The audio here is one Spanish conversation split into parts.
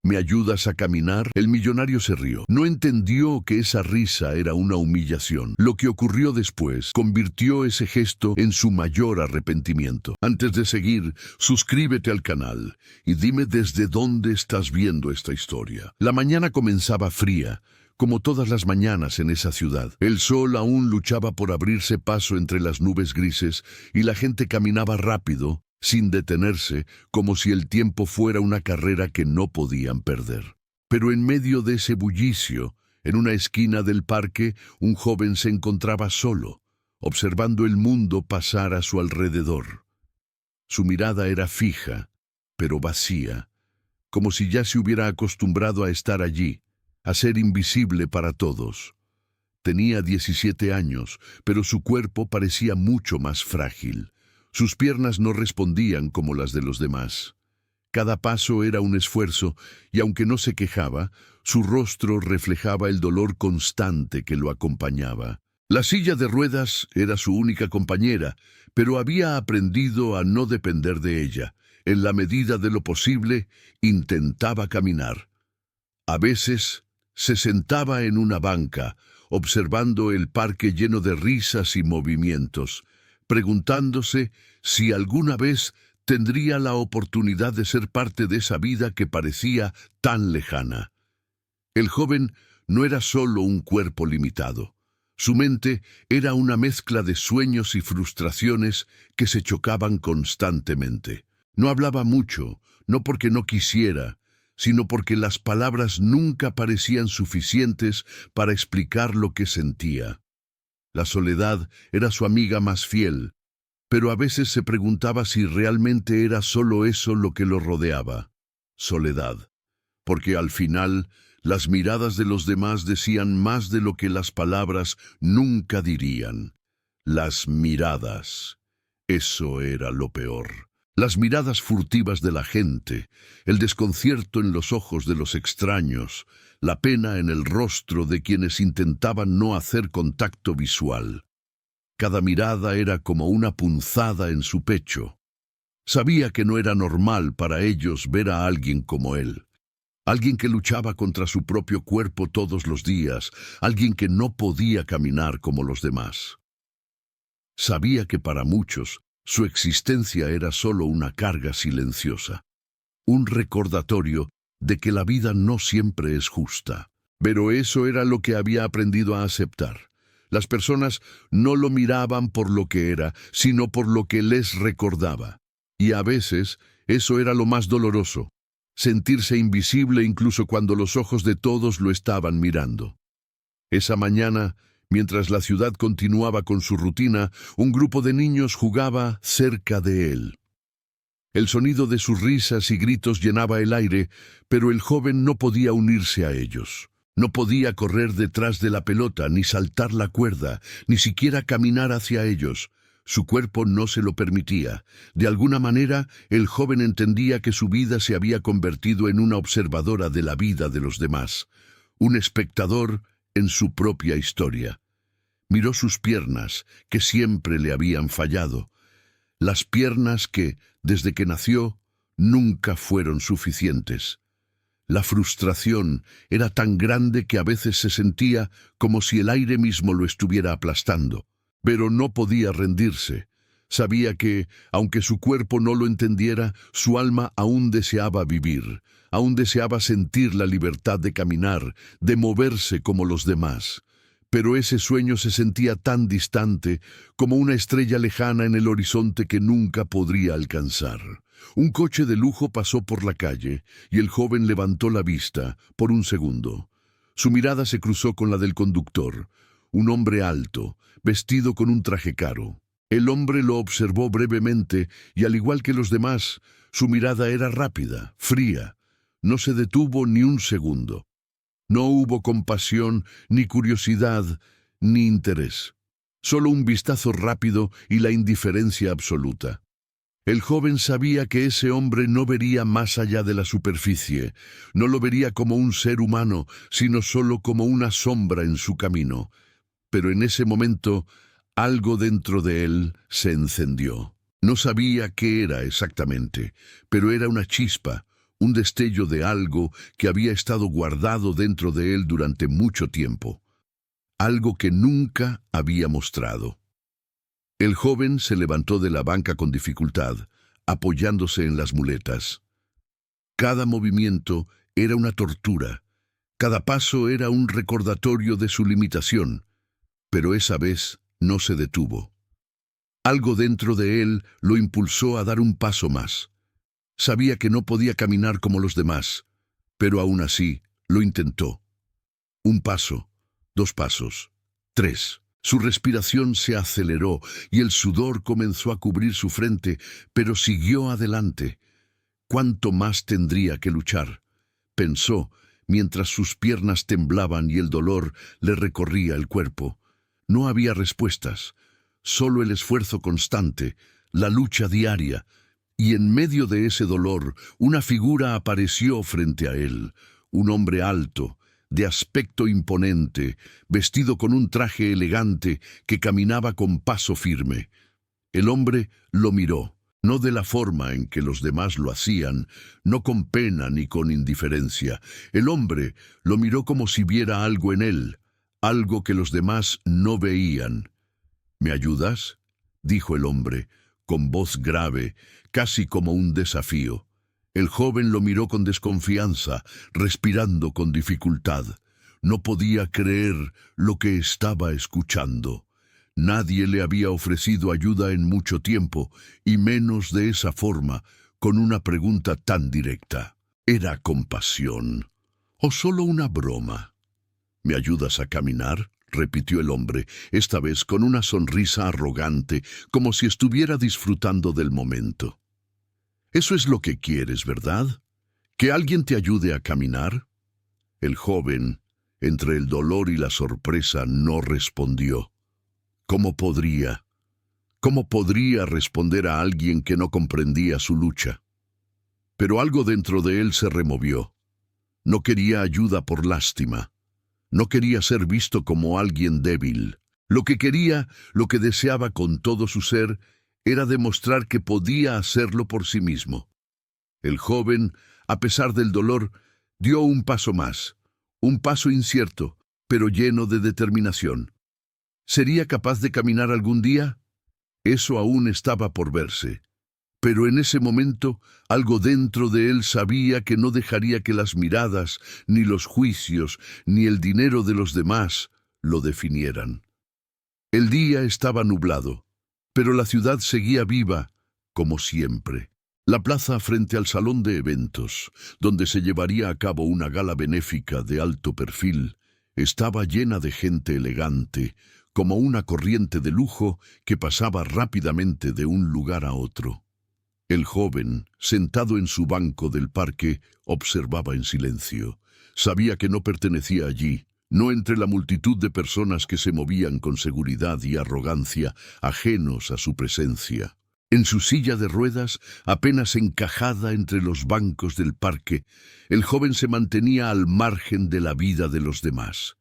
¿Me ayudas a caminar? El millonario se rió. No entendió que esa risa era una humillación. Lo que ocurrió después convirtió ese gesto en su mayor arrepentimiento. Antes de seguir, suscríbete al canal y dime desde dónde estás viendo esta historia. La mañana comenzaba fría, como todas las mañanas en esa ciudad. El sol aún luchaba por abrirse paso entre las nubes grises y la gente caminaba rápido, sin detenerse, como si el tiempo fuera una carrera que no podían perder. Pero en medio de ese bullicio, en una esquina del parque, un joven se encontraba solo, observando el mundo pasar a su alrededor. Su mirada era fija, pero vacía, como si ya se hubiera acostumbrado a estar allí, a ser invisible para todos. Tenía 17 años, pero su cuerpo parecía mucho más frágil. Sus piernas no respondían como las de los demás. Cada paso era un esfuerzo, y aunque no se quejaba, su rostro reflejaba el dolor constante que lo acompañaba. La silla de ruedas era su única compañera, pero había aprendido a no depender de ella. En la medida de lo posible, intentaba caminar. A veces, se sentaba en una banca, observando el parque lleno de risas y movimientos, preguntándose si alguna vez tendría la oportunidad de ser parte de esa vida que parecía tan lejana. El joven no era solo un cuerpo limitado. Su mente era una mezcla de sueños y frustraciones que se chocaban constantemente. No hablaba mucho, no porque no quisiera, sino porque las palabras nunca parecían suficientes para explicar lo que sentía. La soledad era su amiga más fiel, pero a veces se preguntaba si realmente era solo eso lo que lo rodeaba. Soledad. Porque al final, las miradas de los demás decían más de lo que las palabras nunca dirían. Las miradas. Eso era lo peor. Las miradas furtivas de la gente, el desconcierto en los ojos de los extraños, la pena en el rostro de quienes intentaban no hacer contacto visual. Cada mirada era como una punzada en su pecho. Sabía que no era normal para ellos ver a alguien como él. Alguien que luchaba contra su propio cuerpo todos los días, alguien que no podía caminar como los demás. Sabía que para muchos, su existencia era solo una carga silenciosa, un recordatorio de que la vida no siempre es justa. Pero eso era lo que había aprendido a aceptar. Las personas no lo miraban por lo que era, sino por lo que les recordaba. Y a veces, eso era lo más doloroso, sentirse invisible incluso cuando los ojos de todos lo estaban mirando. Esa mañana, mientras la ciudad continuaba con su rutina, un grupo de niños jugaba cerca de él. El sonido de sus risas y gritos llenaba el aire, pero el joven no podía unirse a ellos. No podía correr detrás de la pelota, ni saltar la cuerda, ni siquiera caminar hacia ellos. Su cuerpo no se lo permitía. De alguna manera, el joven entendía que su vida se había convertido en una observadora de la vida de los demás, un espectador en su propia historia. Miró sus piernas, que siempre le habían fallado. Las piernas que, desde que nació, nunca fueron suficientes. La frustración era tan grande que a veces se sentía como si el aire mismo lo estuviera aplastando. Pero no podía rendirse. Sabía que, aunque su cuerpo no lo entendiera, su alma aún deseaba vivir, aún deseaba sentir la libertad de caminar, de moverse como los demás. Pero ese sueño se sentía tan distante como una estrella lejana en el horizonte que nunca podría alcanzar. Un coche de lujo pasó por la calle y el joven levantó la vista por un segundo. Su mirada se cruzó con la del conductor, un hombre alto, vestido con un traje caro. El hombre lo observó brevemente y, al igual que los demás, su mirada era rápida, fría. No se detuvo ni un segundo. No hubo compasión, ni curiosidad, ni interés. Solo un vistazo rápido y la indiferencia absoluta. El joven sabía que ese hombre no vería más allá de la superficie, no lo vería como un ser humano, sino solo como una sombra en su camino. Pero en ese momento, algo dentro de él se encendió. No sabía qué era exactamente, pero era una chispa, un destello de algo que había estado guardado dentro de él durante mucho tiempo, algo que nunca había mostrado. El joven se levantó de la banca con dificultad, apoyándose en las muletas. Cada movimiento era una tortura, cada paso era un recordatorio de su limitación, pero esa vez no se detuvo. Algo dentro de él lo impulsó a dar un paso más. Sabía que no podía caminar como los demás, pero aún así lo intentó. Un paso, 2 pasos, 3. Su respiración se aceleró y el sudor comenzó a cubrir su frente, pero siguió adelante. ¿Cuánto más tendría que luchar?, pensó, mientras sus piernas temblaban y el dolor le recorría el cuerpo. No había respuestas, solo el esfuerzo constante, la lucha diaria, y en medio de ese dolor, una figura apareció frente a él, un hombre alto, de aspecto imponente, vestido con un traje elegante que caminaba con paso firme. El hombre lo miró, no de la forma en que los demás lo hacían, no con pena ni con indiferencia. El hombre lo miró como si viera algo en él, algo que los demás no veían. «¿Me ayudas?», dijo el hombre, con voz grave, casi como un desafío. El joven lo miró con desconfianza, respirando con dificultad. No podía creer lo que estaba escuchando. Nadie le había ofrecido ayuda en mucho tiempo, y menos de esa forma, con una pregunta tan directa. ¿Era compasión o solo una broma? «¿Me ayudas a caminar?», repitió el hombre, esta vez con una sonrisa arrogante, como si estuviera disfrutando del momento. «Eso es lo que quieres, ¿verdad? ¿Que alguien te ayude a caminar?». El joven, entre el dolor y la sorpresa, no respondió. ¿Cómo podría responder a alguien que no comprendía su lucha? Pero algo dentro de él se removió. No quería ayuda por lástima. No quería ser visto como alguien débil. Lo que deseaba con todo su ser, era demostrar que podía hacerlo por sí mismo. El joven, a pesar del dolor, dio un paso más, un paso incierto, pero lleno de determinación. ¿Sería capaz de caminar algún día? Eso aún estaba por verse. Pero en ese momento, algo dentro de él sabía que no dejaría que las miradas, ni los juicios, ni el dinero de los demás lo definieran. El día estaba nublado, pero la ciudad seguía viva, como siempre. La plaza frente al salón de eventos, donde se llevaría a cabo una gala benéfica de alto perfil, estaba llena de gente elegante, como una corriente de lujo que pasaba rápidamente de un lugar a otro. El joven, sentado en su banco del parque, observaba en silencio. Sabía que no pertenecía allí, no entre la multitud de personas que se movían con seguridad y arrogancia, ajenos a su presencia. En su silla de ruedas, apenas encajada entre los bancos del parque, el joven se mantenía al margen de la vida de los demás.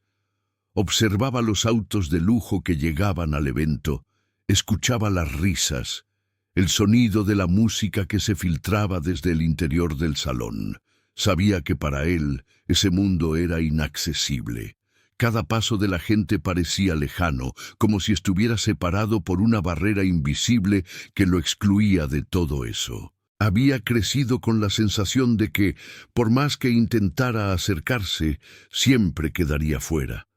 Observaba los autos de lujo que llegaban al evento, escuchaba las risas, el sonido de la música que se filtraba desde el interior del salón. Sabía que para él ese mundo era inaccesible. Cada paso de la gente parecía lejano, como si estuviera separado por una barrera invisible que lo excluía de todo eso. Había crecido con la sensación de que, por más que intentara acercarse, siempre quedaría fuera.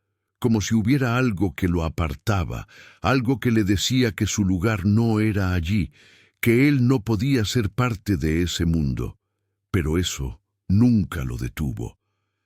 Como si hubiera algo que lo apartaba, algo que le decía que su lugar no era allí, que él no podía ser parte de ese mundo. Pero eso nunca lo detuvo.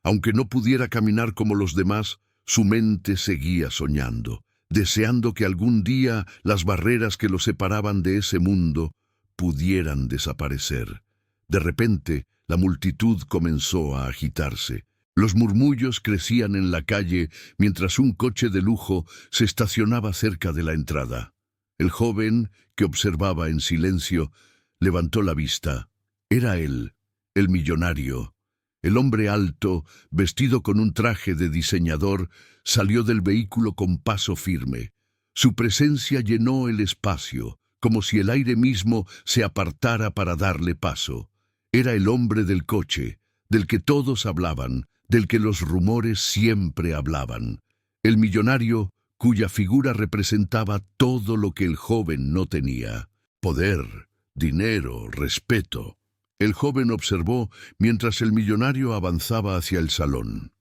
Aunque no pudiera caminar como los demás, su mente seguía soñando, deseando que algún día las barreras que lo separaban de ese mundo pudieran desaparecer. De repente, la multitud comenzó a agitarse. Los murmullos crecían en la calle mientras un coche de lujo se estacionaba cerca de la entrada. El joven, que observaba en silencio, levantó la vista. Era él, el millonario. El hombre alto, vestido con un traje de diseñador, salió del vehículo con paso firme. Su presencia llenó el espacio, como si el aire mismo se apartara para darle paso. Era el hombre del coche, del que todos hablaban, del que los rumores siempre hablaban. El millonario cuya figura representaba todo lo que el joven no tenía: poder, dinero, respeto. El joven observó mientras el millonario avanzaba hacia el salón.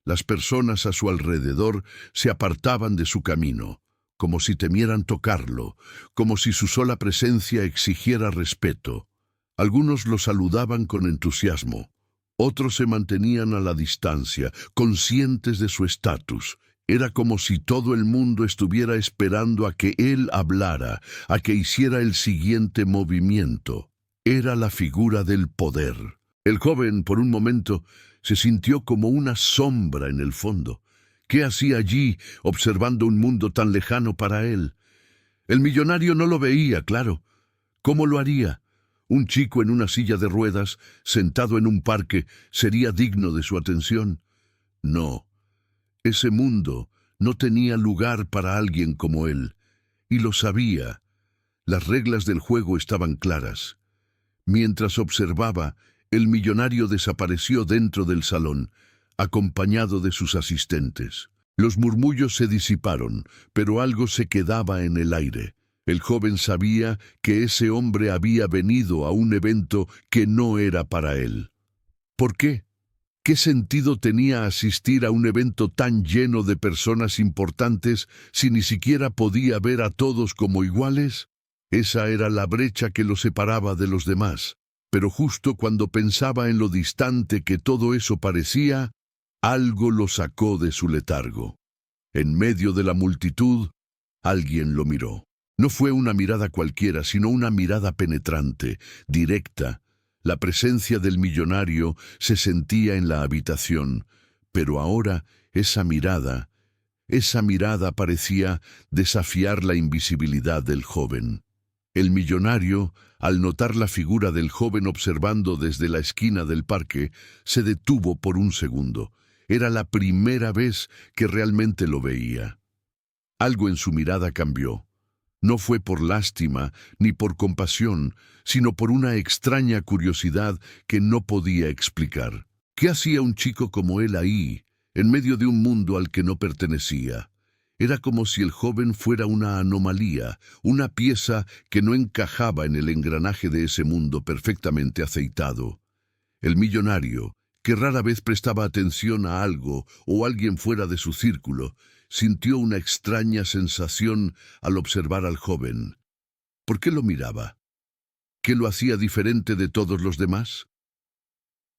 Las personas a su alrededor se apartaban de su camino, como si temieran tocarlo, como si su sola presencia exigiera respeto. Algunos lo saludaban con entusiasmo, otros se mantenían a la distancia, conscientes de su estatus. Era como si todo el mundo estuviera esperando a que él hablara, a que hiciera el siguiente movimiento. Era la figura del poder. El joven, por un momento, se sintió como una sombra en el fondo. ¿Qué hacía allí, observando un mundo tan lejano para él? El millonario no lo veía, claro. ¿Cómo lo haría? Un chico en una silla de ruedas, sentado en un parque, ¿sería digno de su atención? No. Ese mundo no tenía lugar para alguien como él, y lo sabía. Las reglas del juego estaban claras. Mientras observaba, el millonario desapareció dentro del salón, acompañado de sus asistentes. Los murmullos se disiparon, pero algo se quedaba en el aire. El joven sabía que ese hombre había venido a un evento que no era para él. ¿Por qué? ¿Qué sentido tenía asistir a un evento tan lleno de personas importantes si ni siquiera podía ver a todos como iguales? Esa era la brecha que lo separaba de los demás. Pero justo cuando pensaba en lo distante que todo eso parecía, algo lo sacó de su letargo. En medio de la multitud, alguien lo miró. No fue una mirada cualquiera, sino una mirada penetrante, directa. La presencia del millonario se sentía en la habitación, pero ahora esa mirada parecía desafiar la invisibilidad del joven. El millonario, al notar la figura del joven observando desde la esquina del parque, se detuvo por un segundo. Era la primera vez que realmente lo veía. Algo en su mirada cambió. No fue por lástima ni por compasión, sino por una extraña curiosidad que no podía explicar. ¿Qué hacía un chico como él ahí, en medio de un mundo al que no pertenecía? Era como si el joven fuera una anomalía, una pieza que no encajaba en el engranaje de ese mundo perfectamente aceitado. El millonario, que rara vez prestaba atención a algo o alguien fuera de su círculo, sintió una extraña sensación al observar al joven. ¿Por qué lo miraba? ¿Qué lo hacía diferente de todos los demás?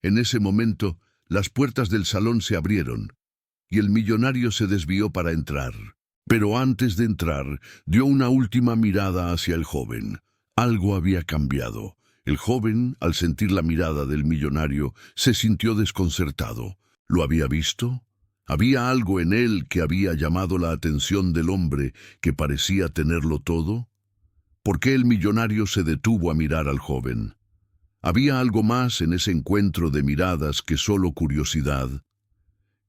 En ese momento, las puertas del salón se abrieron, y el millonario se desvió para entrar. Pero antes de entrar, dio una última mirada hacia el joven. Algo había cambiado. El joven, al sentir la mirada del millonario, se sintió desconcertado. ¿Lo había visto? ¿Había algo en él que había llamado la atención del hombre que parecía tenerlo todo? ¿Por qué el millonario se detuvo a mirar al joven? ¿Había algo más en ese encuentro de miradas que solo curiosidad?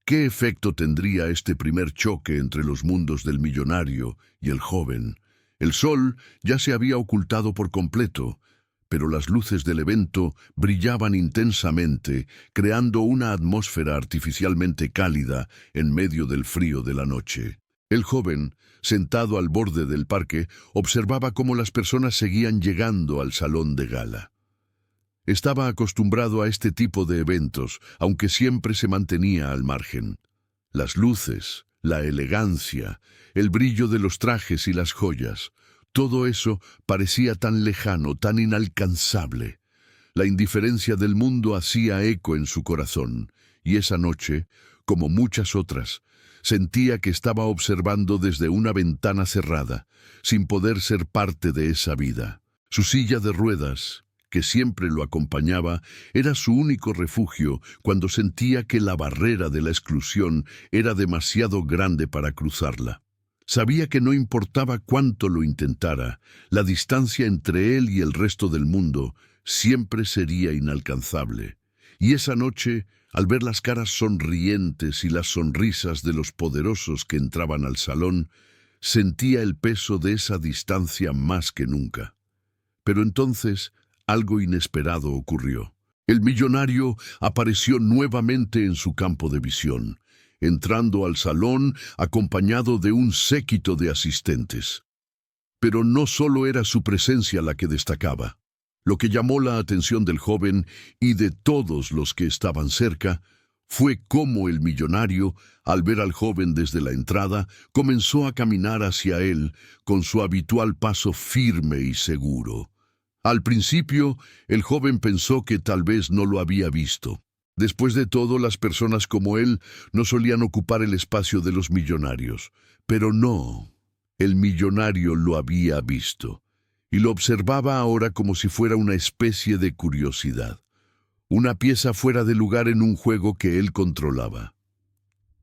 ¿Qué efecto tendría este primer choque entre los mundos del millonario y el joven? El sol ya se había ocultado por completo, pero las luces del evento brillaban intensamente, creando una atmósfera artificialmente cálida en medio del frío de la noche. El joven, sentado al borde del parque, observaba cómo las personas seguían llegando al salón de gala. Estaba acostumbrado a este tipo de eventos, aunque siempre se mantenía al margen. Las luces, la elegancia, el brillo de los trajes y las joyas, todo eso parecía tan lejano, tan inalcanzable. La indiferencia del mundo hacía eco en su corazón, y esa noche, como muchas otras, sentía que estaba observando desde una ventana cerrada, sin poder ser parte de esa vida. Su silla de ruedas, que siempre lo acompañaba, era su único refugio cuando sentía que la barrera de la exclusión era demasiado grande para cruzarla. Sabía que no importaba cuánto lo intentara, la distancia entre él y el resto del mundo siempre sería inalcanzable. Y esa noche, al ver las caras sonrientes y las sonrisas de los poderosos que entraban al salón, sentía el peso de esa distancia más que nunca. Pero entonces, algo inesperado ocurrió. El millonario apareció nuevamente en su campo de visión, entrando al salón acompañado de un séquito de asistentes. Pero no solo era su presencia la que destacaba. Lo que llamó la atención del joven y de todos los que estaban cerca fue cómo el millonario, al ver al joven desde la entrada, comenzó a caminar hacia él con su habitual paso firme y seguro. Al principio, el joven pensó que tal vez no lo había visto. Después de todo, las personas como él no solían ocupar el espacio de los millonarios. Pero no, el millonario lo había visto, y lo observaba ahora como si fuera una especie de curiosidad. Una pieza fuera de lugar en un juego que él controlaba.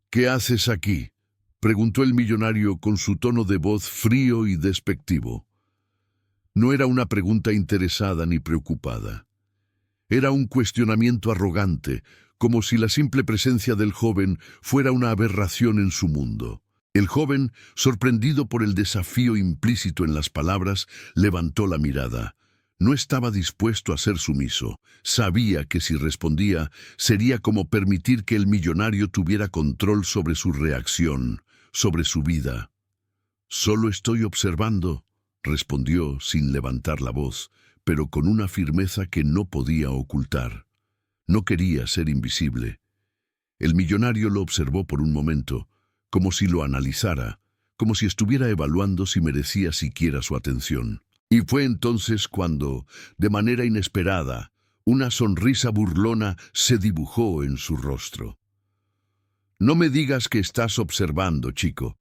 «¿Qué haces aquí?», preguntó el millonario con su tono de voz frío y despectivo. No era una pregunta interesada ni preocupada. Era un cuestionamiento arrogante, como si la simple presencia del joven fuera una aberración en su mundo. El joven, sorprendido por el desafío implícito en las palabras, levantó la mirada. No estaba dispuesto a ser sumiso. Sabía que si respondía, sería como permitir que el millonario tuviera control sobre su reacción, sobre su vida. «Solo estoy observando», respondió sin levantar la voz, pero con una firmeza que no podía ocultar. No quería ser invisible. El millonario lo observó por un momento, como si lo analizara, como si estuviera evaluando si merecía siquiera su atención. Y fue entonces cuando, de manera inesperada, una sonrisa burlona se dibujó en su rostro. «No me digas que estás observando, chico.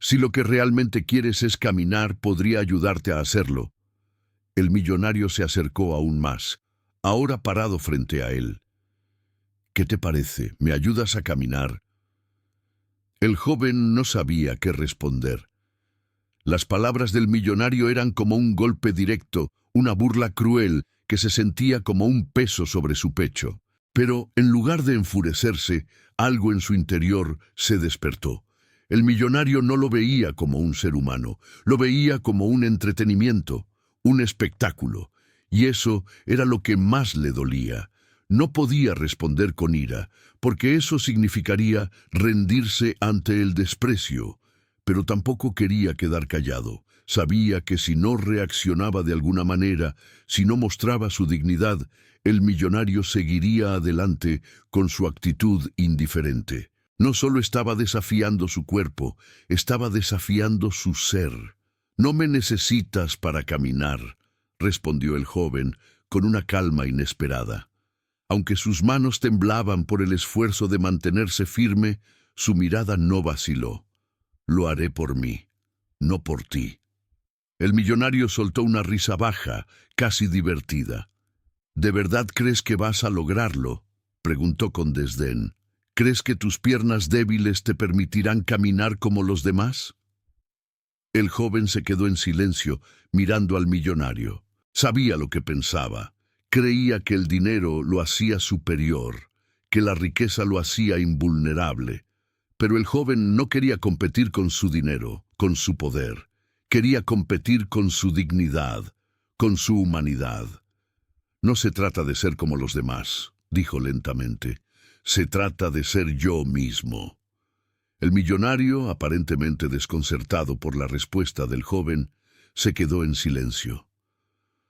Si lo que realmente quieres es caminar, podría ayudarte a hacerlo». El millonario se acercó aún más, ahora parado frente a él. «¿Qué te parece? ¿Me ayudas a caminar?». El joven no sabía qué responder. Las palabras del millonario eran como un golpe directo, una burla cruel que se sentía como un peso sobre su pecho. Pero, en lugar de enfurecerse, algo en su interior se despertó. El millonario no lo veía como un ser humano, lo veía como un entretenimiento, un espectáculo, y eso era lo que más le dolía. No podía responder con ira, porque eso significaría rendirse ante el desprecio, pero tampoco quería quedar callado. Sabía que si no reaccionaba de alguna manera, si no mostraba su dignidad, el millonario seguiría adelante con su actitud indiferente. No solo estaba desafiando su cuerpo, estaba desafiando su ser. «No me necesitas para caminar», respondió el joven con una calma inesperada. Aunque sus manos temblaban por el esfuerzo de mantenerse firme, su mirada no vaciló. «Lo haré por mí, no por ti». El millonario soltó una risa baja, casi divertida. «¿De verdad crees que vas a lograrlo?», preguntó con desdén. «¿Crees que tus piernas débiles te permitirán caminar como los demás?». El joven se quedó en silencio, mirando al millonario. Sabía lo que pensaba. Creía que el dinero lo hacía superior, que la riqueza lo hacía invulnerable. Pero el joven no quería competir con su dinero, con su poder. Quería competir con su dignidad, con su humanidad. «No se trata de ser como los demás», dijo lentamente. «Se trata de ser yo mismo». El millonario, aparentemente desconcertado por la respuesta del joven, se quedó en silencio.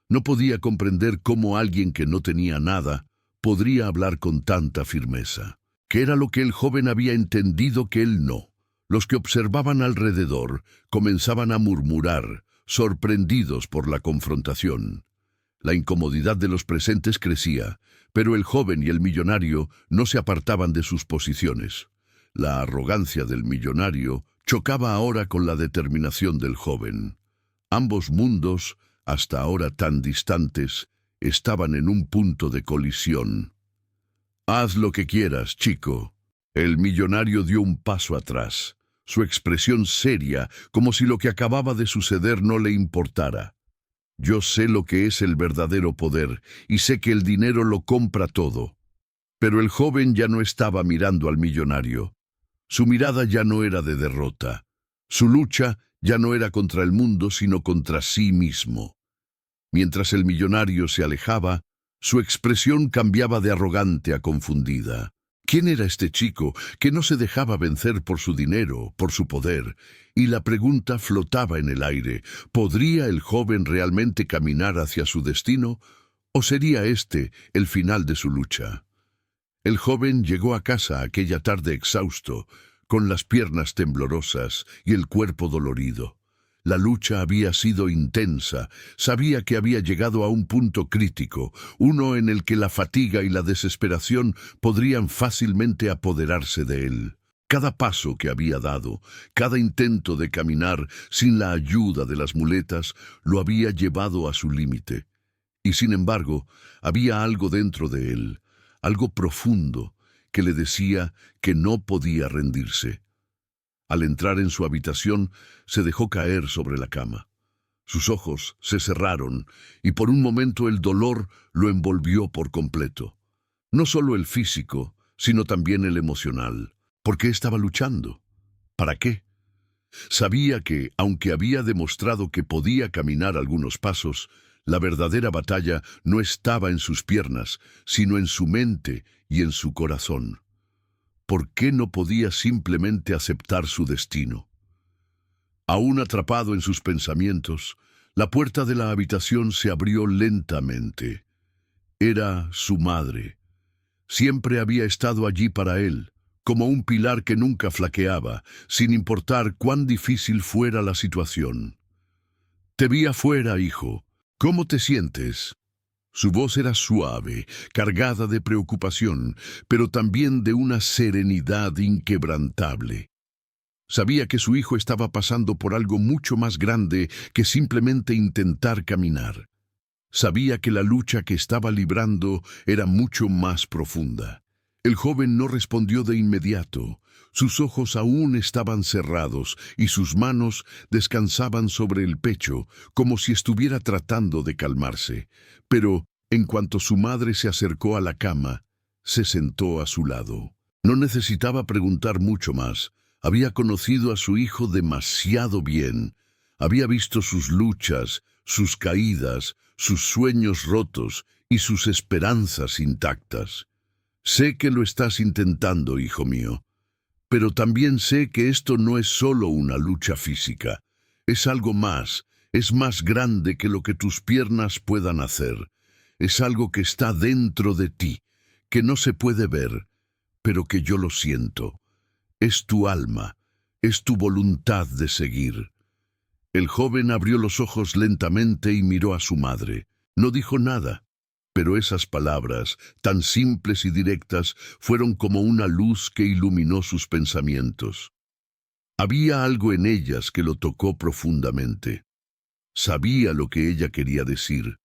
No podía comprender cómo alguien que no tenía nada podría hablar con tanta firmeza. ¿Qué era lo que el joven había entendido que él no? Los que observaban alrededor comenzaban a murmurar, sorprendidos por la confrontación. La incomodidad de los presentes crecía, pero el joven y el millonario no se apartaban de sus posiciones. La arrogancia del millonario chocaba ahora con la determinación del joven. Ambos mundos, hasta ahora tan distantes, estaban en un punto de colisión. «Haz lo que quieras, chico». El millonario dio un paso atrás, su expresión seria, como si lo que acababa de suceder no le importara. «Yo sé lo que es el verdadero poder, y sé que el dinero lo compra todo». Pero el joven ya no estaba mirando al millonario. Su mirada ya no era de derrota. Su lucha ya no era contra el mundo, sino contra sí mismo. Mientras el millonario se alejaba, Su expresión cambiaba de arrogante a confundida. ¿Quién era este chico que no se dejaba vencer por su dinero, por su poder? Y la pregunta flotaba en el aire. ¿Podría el joven realmente caminar hacia su destino? ¿O sería este el final de su lucha? El joven llegó a casa aquella tarde exhausto, con las piernas temblorosas y el cuerpo dolorido. La lucha había sido intensa, sabía que había llegado a un punto crítico, uno en el que la fatiga y la desesperación podrían fácilmente apoderarse de él. Cada paso que había dado, cada intento de caminar sin la ayuda de las muletas, lo había llevado a su límite. Y sin embargo, había algo dentro de él, algo profundo, que le decía que no podía rendirse. Al entrar en su habitación, se dejó caer sobre la cama. Sus ojos se cerraron y por un momento el dolor lo envolvió por completo. No solo el físico, sino también el emocional. ¿Por qué estaba luchando? ¿Para qué? Sabía que, aunque había demostrado que podía caminar algunos pasos, la verdadera batalla no estaba en sus piernas, sino en su mente y en su corazón. ¿Por qué no podía simplemente aceptar su destino? Aún atrapado en sus pensamientos, la puerta de la habitación se abrió lentamente. Era su madre. Siempre había estado allí para él, como un pilar que nunca flaqueaba, sin importar cuán difícil fuera la situación. «Te vi afuera, hijo. ¿Cómo te sientes?» Su voz era suave, cargada de preocupación, pero también de una serenidad inquebrantable. Sabía que su hijo estaba pasando por algo mucho más grande que simplemente intentar caminar. Sabía que la lucha que estaba librando era mucho más profunda. El joven no respondió de inmediato. Sus ojos aún estaban cerrados y sus manos descansaban sobre el pecho, como si estuviera tratando de calmarse. Pero, en cuanto su madre se acercó a la cama, se sentó a su lado. No necesitaba preguntar mucho más. Había conocido a su hijo demasiado bien. Había visto sus luchas, sus caídas, sus sueños rotos y sus esperanzas intactas. «Sé que lo estás intentando, hijo mío. Pero también sé que esto no es solo una lucha física. Es algo más, es más grande que lo que tus piernas puedan hacer. Es algo que está dentro de ti, que no se puede ver, pero que yo lo siento. Es tu alma, es tu voluntad de seguir». El joven abrió los ojos lentamente y miró a su madre. No dijo nada, pero esas palabras, tan simples y directas, fueron como una luz que iluminó sus pensamientos. Había algo en ellas que lo tocó profundamente. Sabía lo que ella quería decir.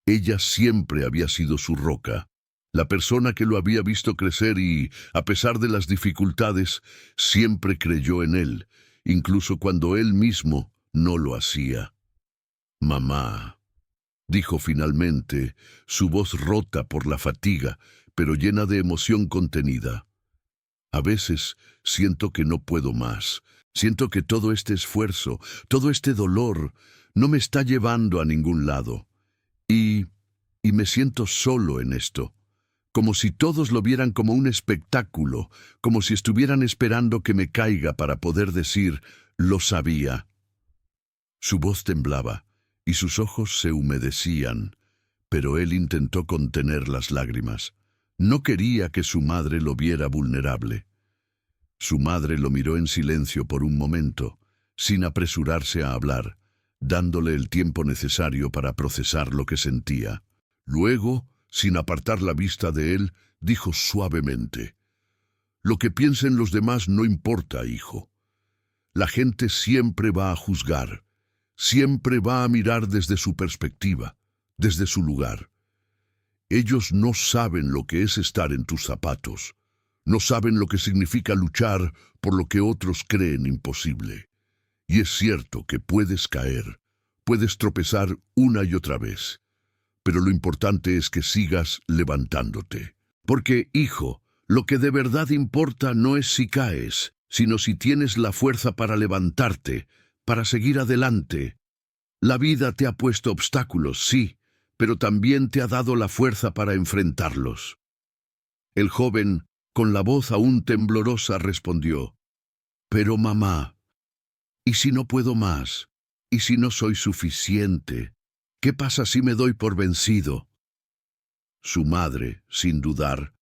Ella siempre había sido su roca, la persona que lo había visto crecer y, a pesar de las dificultades, siempre creyó en él, incluso cuando él mismo no lo hacía. «Mamá», dijo finalmente, su voz rota por la fatiga, pero llena de emoción contenida. «A veces siento que no puedo más. Siento que todo este esfuerzo, todo este dolor, no me está llevando a ningún lado. Y me siento solo en esto, como si todos lo vieran como un espectáculo, como si estuvieran esperando que me caiga para poder decir, lo sabía». Su voz temblaba y sus ojos se humedecían, pero él intentó contener las lágrimas. No quería que su madre lo viera vulnerable. Su madre lo miró en silencio por un momento, sin apresurarse a hablar, dándole el tiempo necesario para procesar lo que sentía. Luego, sin apartar la vista de él, dijo suavemente, «Lo que piensen los demás no importa, hijo. La gente siempre va a juzgar, siempre va a mirar desde su perspectiva, desde su lugar. Ellos no saben lo que es estar en tus zapatos, no saben lo que significa luchar por lo que otros creen imposible. Y es cierto que puedes caer, puedes tropezar una y otra vez, pero lo importante es que sigas levantándote. Porque, hijo, lo que de verdad importa no es si caes, sino si tienes la fuerza para levantarte, para seguir adelante. La vida te ha puesto obstáculos, sí, pero también te ha dado la fuerza para enfrentarlos. El joven, con la voz aún temblorosa, respondió: «Pero mamá, ¿y si no puedo más? ¿Y si no soy suficiente? ¿Qué pasa si me doy por vencido?». Su madre, sin dudar,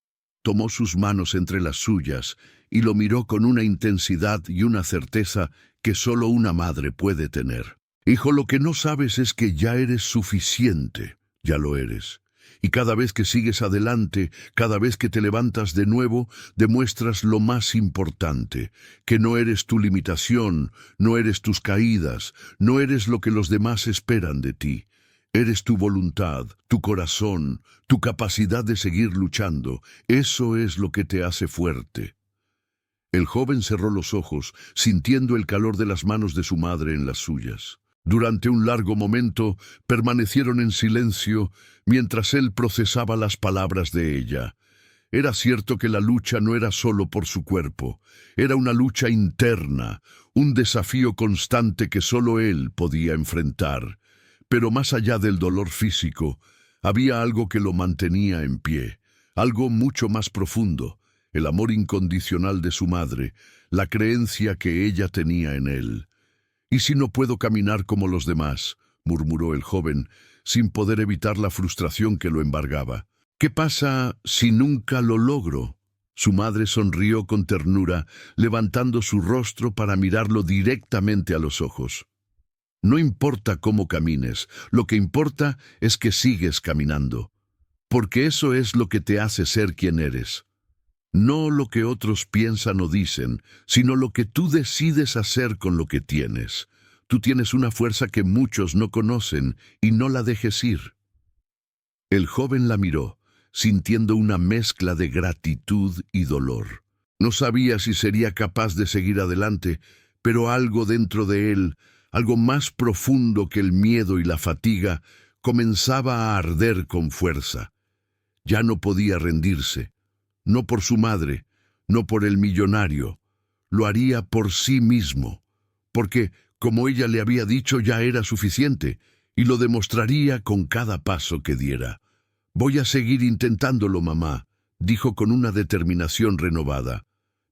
tomó sus manos entre las suyas y lo miró con una intensidad y una certeza que solo una madre puede tener. «Hijo, lo que no sabes es que ya eres suficiente, ya lo eres. Y cada vez que sigues adelante, cada vez que te levantas de nuevo, demuestras lo más importante, que no eres tu limitación, no eres tus caídas, no eres lo que los demás esperan de ti. Eres tu voluntad, tu corazón, tu capacidad de seguir luchando. Eso es lo que te hace fuerte». El joven cerró los ojos, sintiendo el calor de las manos de su madre en las suyas. Durante un largo momento permanecieron en silencio mientras él procesaba las palabras de ella. Era cierto que la lucha no era solo por su cuerpo, era una lucha interna, un desafío constante que solo él podía enfrentar. Pero más allá del dolor físico, había algo que lo mantenía en pie, algo mucho más profundo: el amor incondicional de su madre, la creencia que ella tenía en él. «¿Y si no puedo caminar como los demás?», murmuró el joven, sin poder evitar la frustración que lo embargaba. «¿Qué pasa si nunca lo logro?». Su madre sonrió con ternura, levantando su rostro para mirarlo directamente a los ojos. «No importa cómo camines, lo que importa es que sigues caminando, porque eso es lo que te hace ser quien eres. No lo que otros piensan o dicen, sino lo que tú decides hacer con lo que tienes. Tú tienes una fuerza que muchos no conocen y no la dejes ir». El joven la miró, sintiendo una mezcla de gratitud y dolor. No sabía si sería capaz de seguir adelante, pero algo dentro de él, algo más profundo que el miedo y la fatiga, comenzaba a arder con fuerza. Ya no podía rendirse. No por su madre, no por el millonario. Lo haría por sí mismo, porque, como ella le había dicho, ya era suficiente, y lo demostraría con cada paso que diera. «Voy a seguir intentándolo, mamá», dijo con una determinación renovada.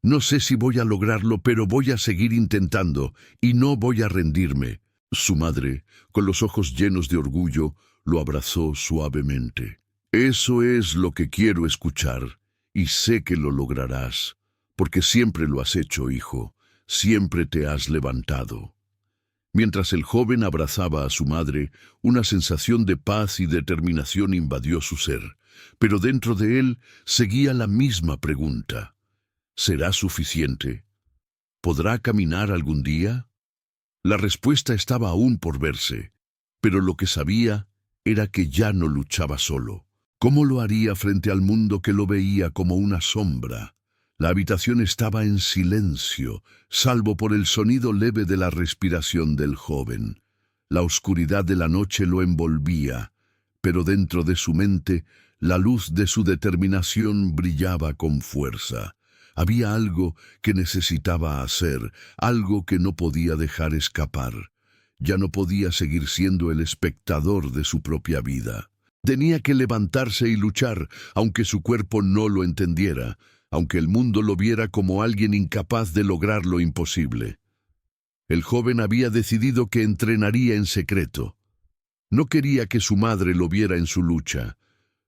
«No sé si voy a lograrlo, pero voy a seguir intentando, y no voy a rendirme». Su madre, con los ojos llenos de orgullo, lo abrazó suavemente. «Eso es lo que quiero escuchar. Y sé que lo lograrás, porque siempre lo has hecho, hijo, siempre te has levantado». Mientras el joven abrazaba a su madre, una sensación de paz y determinación invadió su ser, pero dentro de él seguía la misma pregunta: ¿será suficiente? ¿Podrá caminar algún día? La respuesta estaba aún por verse, pero lo que sabía era que ya no luchaba solo. ¿Cómo lo haría frente al mundo que lo veía como una sombra? La habitación estaba en silencio, salvo por el sonido leve de la respiración del joven. La oscuridad de la noche lo envolvía, pero dentro de su mente, la luz de su determinación brillaba con fuerza. Había algo que necesitaba hacer, algo que no podía dejar escapar. Ya no podía seguir siendo el espectador de su propia vida. Tenía que levantarse y luchar, aunque su cuerpo no lo entendiera, aunque el mundo lo viera como alguien incapaz de lograr lo imposible. El joven había decidido que entrenaría en secreto. No quería que su madre lo viera en su lucha.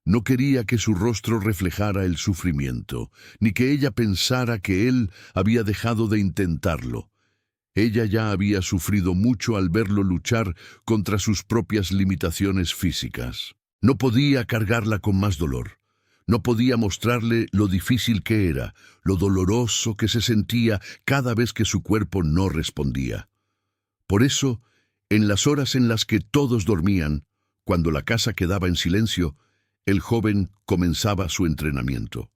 No quería que su rostro reflejara el sufrimiento, ni que ella pensara que él había dejado de intentarlo. Ella ya había sufrido mucho al verlo luchar contra sus propias limitaciones físicas. No podía cargarla con más dolor. No podía mostrarle lo difícil que era, lo doloroso que se sentía cada vez que su cuerpo no respondía. Por eso, en las horas en las que todos dormían, cuando la casa quedaba en silencio, el joven comenzaba su entrenamiento.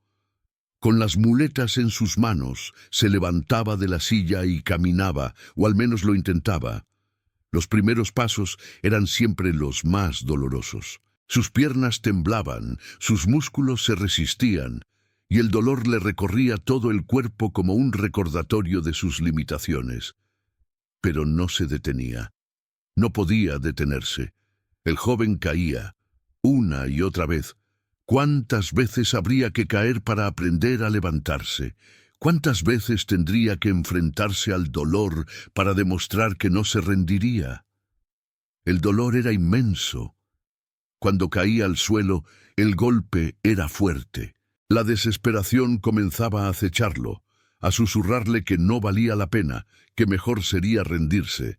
Con las muletas en sus manos, se levantaba de la silla y caminaba, o al menos lo intentaba. Los primeros pasos eran siempre los más dolorosos. Sus piernas temblaban, sus músculos se resistían, y el dolor le recorría todo el cuerpo como un recordatorio de sus limitaciones. Pero no se detenía. No podía detenerse. El joven caía, una y otra vez. ¿Cuántas veces habría que caer para aprender a levantarse? ¿Cuántas veces tendría que enfrentarse al dolor para demostrar que no se rendiría? El dolor era inmenso. Cuando caía al suelo, el golpe era fuerte. La desesperación comenzaba a acecharlo, a susurrarle que no valía la pena, que mejor sería rendirse.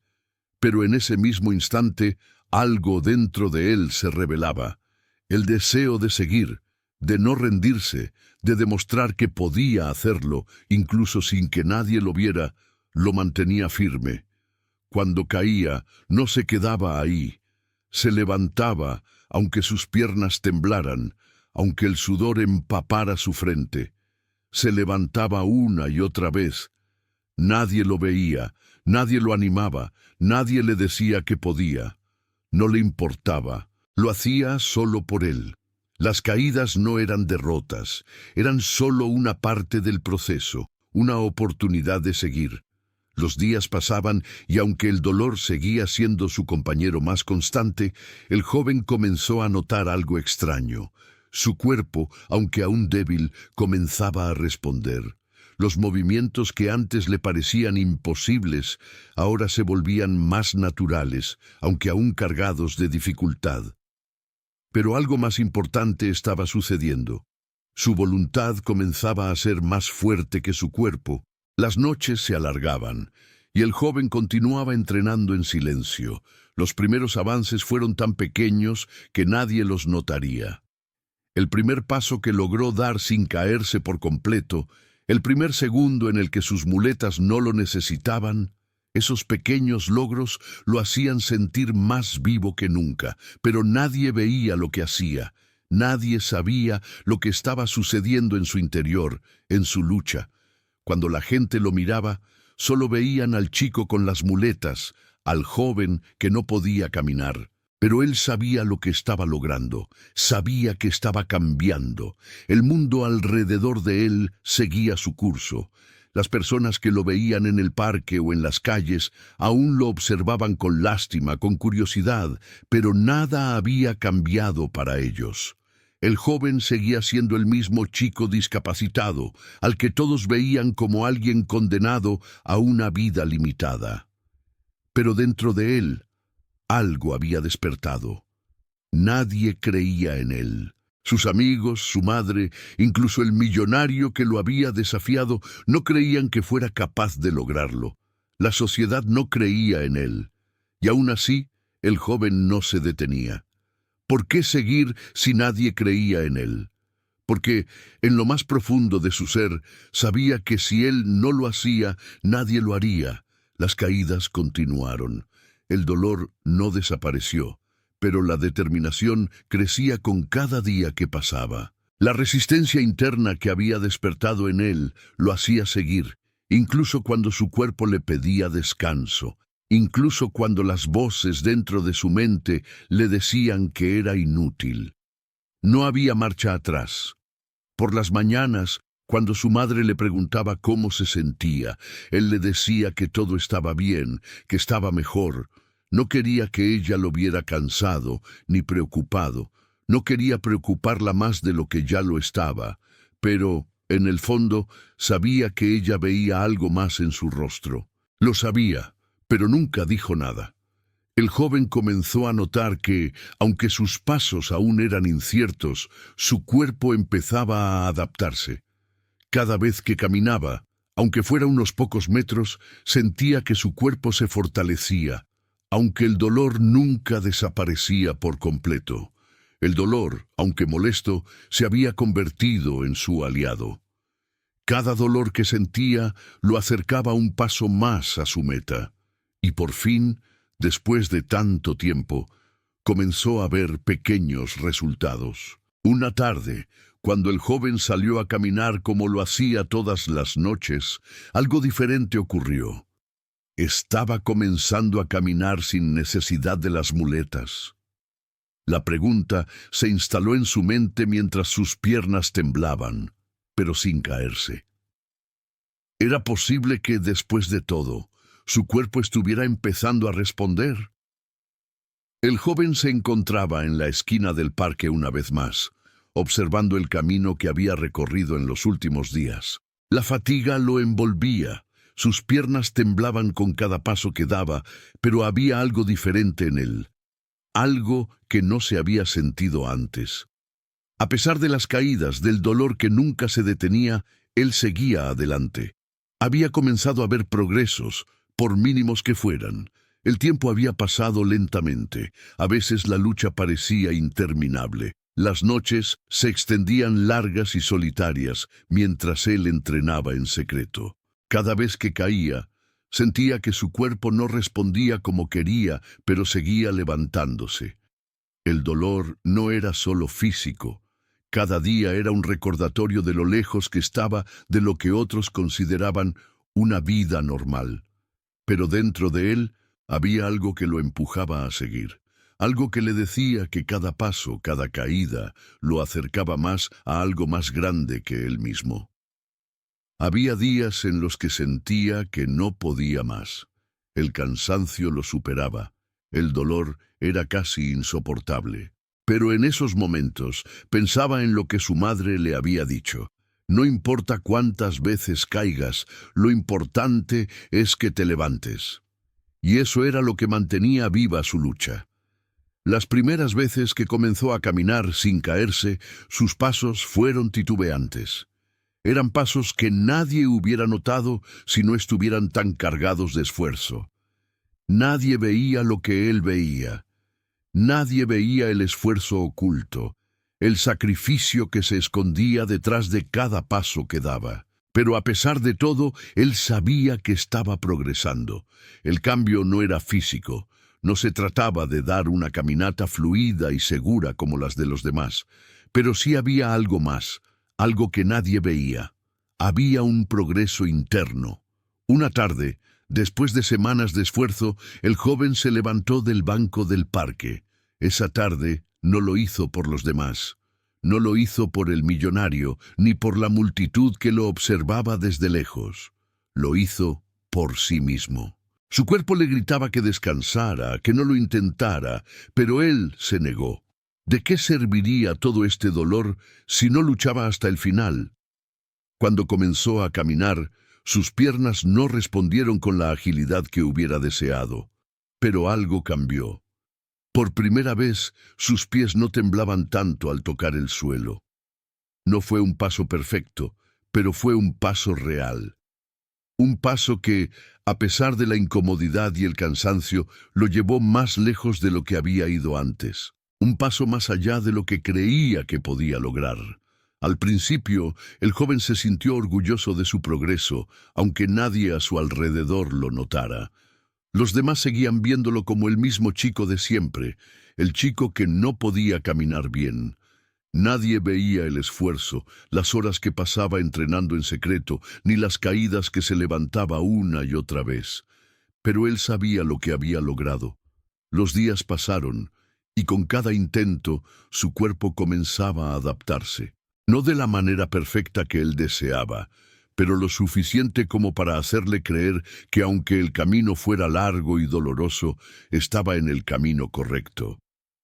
Pero en ese mismo instante, algo dentro de él se revelaba. El deseo de seguir, de no rendirse, de demostrar que podía hacerlo, incluso sin que nadie lo viera, lo mantenía firme. Cuando caía, no se quedaba ahí. Se levantaba, aunque sus piernas temblaran, aunque el sudor empapara su frente. Se levantaba una y otra vez. Nadie lo veía, nadie lo animaba, nadie le decía que podía. No le importaba, lo hacía solo por él. Las caídas no eran derrotas, eran solo una parte del proceso, una oportunidad de seguir. Los días pasaban y aunque el dolor seguía siendo su compañero más constante, el joven comenzó a notar algo extraño. Su cuerpo, aunque aún débil, comenzaba a responder. Los movimientos que antes le parecían imposibles, ahora se volvían más naturales, aunque aún cargados de dificultad. Pero algo más importante estaba sucediendo. Su voluntad comenzaba a ser más fuerte que su cuerpo. Las noches se alargaban, y el joven continuaba entrenando en silencio. Los primeros avances fueron tan pequeños que nadie los notaría. El primer paso que logró dar sin caerse por completo, el primer segundo en el que sus muletas no lo necesitaban, esos pequeños logros lo hacían sentir más vivo que nunca, pero nadie veía lo que hacía, nadie sabía lo que estaba sucediendo en su interior, en su lucha. Cuando la gente lo miraba, solo veían al chico con las muletas, al joven que no podía caminar. Pero él sabía lo que estaba logrando, sabía que estaba cambiando. El mundo alrededor de él seguía su curso. Las personas que lo veían en el parque o en las calles aún lo observaban con lástima, con curiosidad, pero nada había cambiado para ellos. El joven seguía siendo el mismo chico discapacitado, al que todos veían como alguien condenado a una vida limitada. Pero dentro de él, algo había despertado. Nadie creía en él. Sus amigos, su madre, incluso el millonario que lo había desafiado, no creían que fuera capaz de lograrlo. La sociedad no creía en él. Y aún así, el joven no se detenía. ¿Por qué seguir si nadie creía en él? Porque en lo más profundo de su ser sabía que si él no lo hacía, nadie lo haría. Las caídas continuaron. El dolor no desapareció, pero la determinación crecía con cada día que pasaba. La resistencia interna que había despertado en él lo hacía seguir, incluso cuando su cuerpo le pedía descanso, incluso cuando las voces dentro de su mente le decían que era inútil. No había marcha atrás. Por las mañanas, cuando su madre le preguntaba cómo se sentía, él le decía que todo estaba bien, que estaba mejor. No quería que ella lo viera cansado ni preocupado. No quería preocuparla más de lo que ya lo estaba, pero, en el fondo, sabía que ella veía algo más en su rostro. Lo sabía, pero nunca dijo nada. El joven comenzó a notar que, aunque sus pasos aún eran inciertos, su cuerpo empezaba a adaptarse. Cada vez que caminaba, aunque fuera unos pocos metros, sentía que su cuerpo se fortalecía, aunque el dolor nunca desaparecía por completo. El dolor, aunque molesto, se había convertido en su aliado. Cada dolor que sentía lo acercaba un paso más a su meta. Y por fin, después de tanto tiempo, comenzó a ver pequeños resultados. Una tarde, cuando el joven salió a caminar como lo hacía todas las noches, algo diferente ocurrió. Estaba comenzando a caminar sin necesidad de las muletas. La pregunta se instaló en su mente mientras sus piernas temblaban, pero sin caerse. ¿Era posible que, después de todo, su cuerpo estuviera empezando a responder? El joven se encontraba en la esquina del parque una vez más, observando el camino que había recorrido en los últimos días. La fatiga lo envolvía, sus piernas temblaban con cada paso que daba, pero había algo diferente en él, algo que no se había sentido antes. A pesar de las caídas, del dolor que nunca se detenía, él seguía adelante. Había comenzado a ver progresos, por mínimos que fueran. El tiempo había pasado lentamente. A veces la lucha parecía interminable. Las noches se extendían largas y solitarias mientras él entrenaba en secreto. Cada vez que caía, sentía que su cuerpo no respondía como quería, pero seguía levantándose. El dolor no era solo físico. Cada día era un recordatorio de lo lejos que estaba de lo que otros consideraban una vida normal. Pero dentro de él había algo que lo empujaba a seguir, algo que le decía que cada paso, cada caída, lo acercaba más a algo más grande que él mismo. Había días en los que sentía que no podía más. El cansancio lo superaba, el dolor era casi insoportable. Pero en esos momentos pensaba en lo que su madre le había dicho. No importa cuántas veces caigas, lo importante es que te levantes. Y eso era lo que mantenía viva su lucha. Las primeras veces que comenzó a caminar sin caerse, sus pasos fueron titubeantes. Eran pasos que nadie hubiera notado si no estuvieran tan cargados de esfuerzo. Nadie veía lo que él veía. Nadie veía el esfuerzo oculto, el sacrificio que se escondía detrás de cada paso que daba. Pero a pesar de todo, él sabía que estaba progresando. El cambio no era físico. No se trataba de dar una caminata fluida y segura como las de los demás. Pero sí había algo más, algo que nadie veía. Había un progreso interno. Una tarde, después de semanas de esfuerzo, el joven se levantó del banco del parque. Esa tarde no lo hizo por los demás. No lo hizo por el millonario, ni por la multitud que lo observaba desde lejos. Lo hizo por sí mismo. Su cuerpo le gritaba que descansara, que no lo intentara, pero él se negó. ¿De qué serviría todo este dolor si no luchaba hasta el final? Cuando comenzó a caminar, sus piernas no respondieron con la agilidad que hubiera deseado. Pero algo cambió. Por primera vez, sus pies no temblaban tanto al tocar el suelo. No fue un paso perfecto, pero fue un paso real. Un paso que, a pesar de la incomodidad y el cansancio, lo llevó más lejos de lo que había ido antes. Un paso más allá de lo que creía que podía lograr. Al principio, el joven se sintió orgulloso de su progreso, aunque nadie a su alrededor lo notara. Los demás seguían viéndolo como el mismo chico de siempre, el chico que no podía caminar bien. Nadie veía el esfuerzo, las horas que pasaba entrenando en secreto, ni las caídas que se levantaba una y otra vez. Pero él sabía lo que había logrado. Los días pasaron, y con cada intento su cuerpo comenzaba a adaptarse. No de la manera perfecta que él deseaba, pero lo suficiente como para hacerle creer que aunque el camino fuera largo y doloroso, estaba en el camino correcto.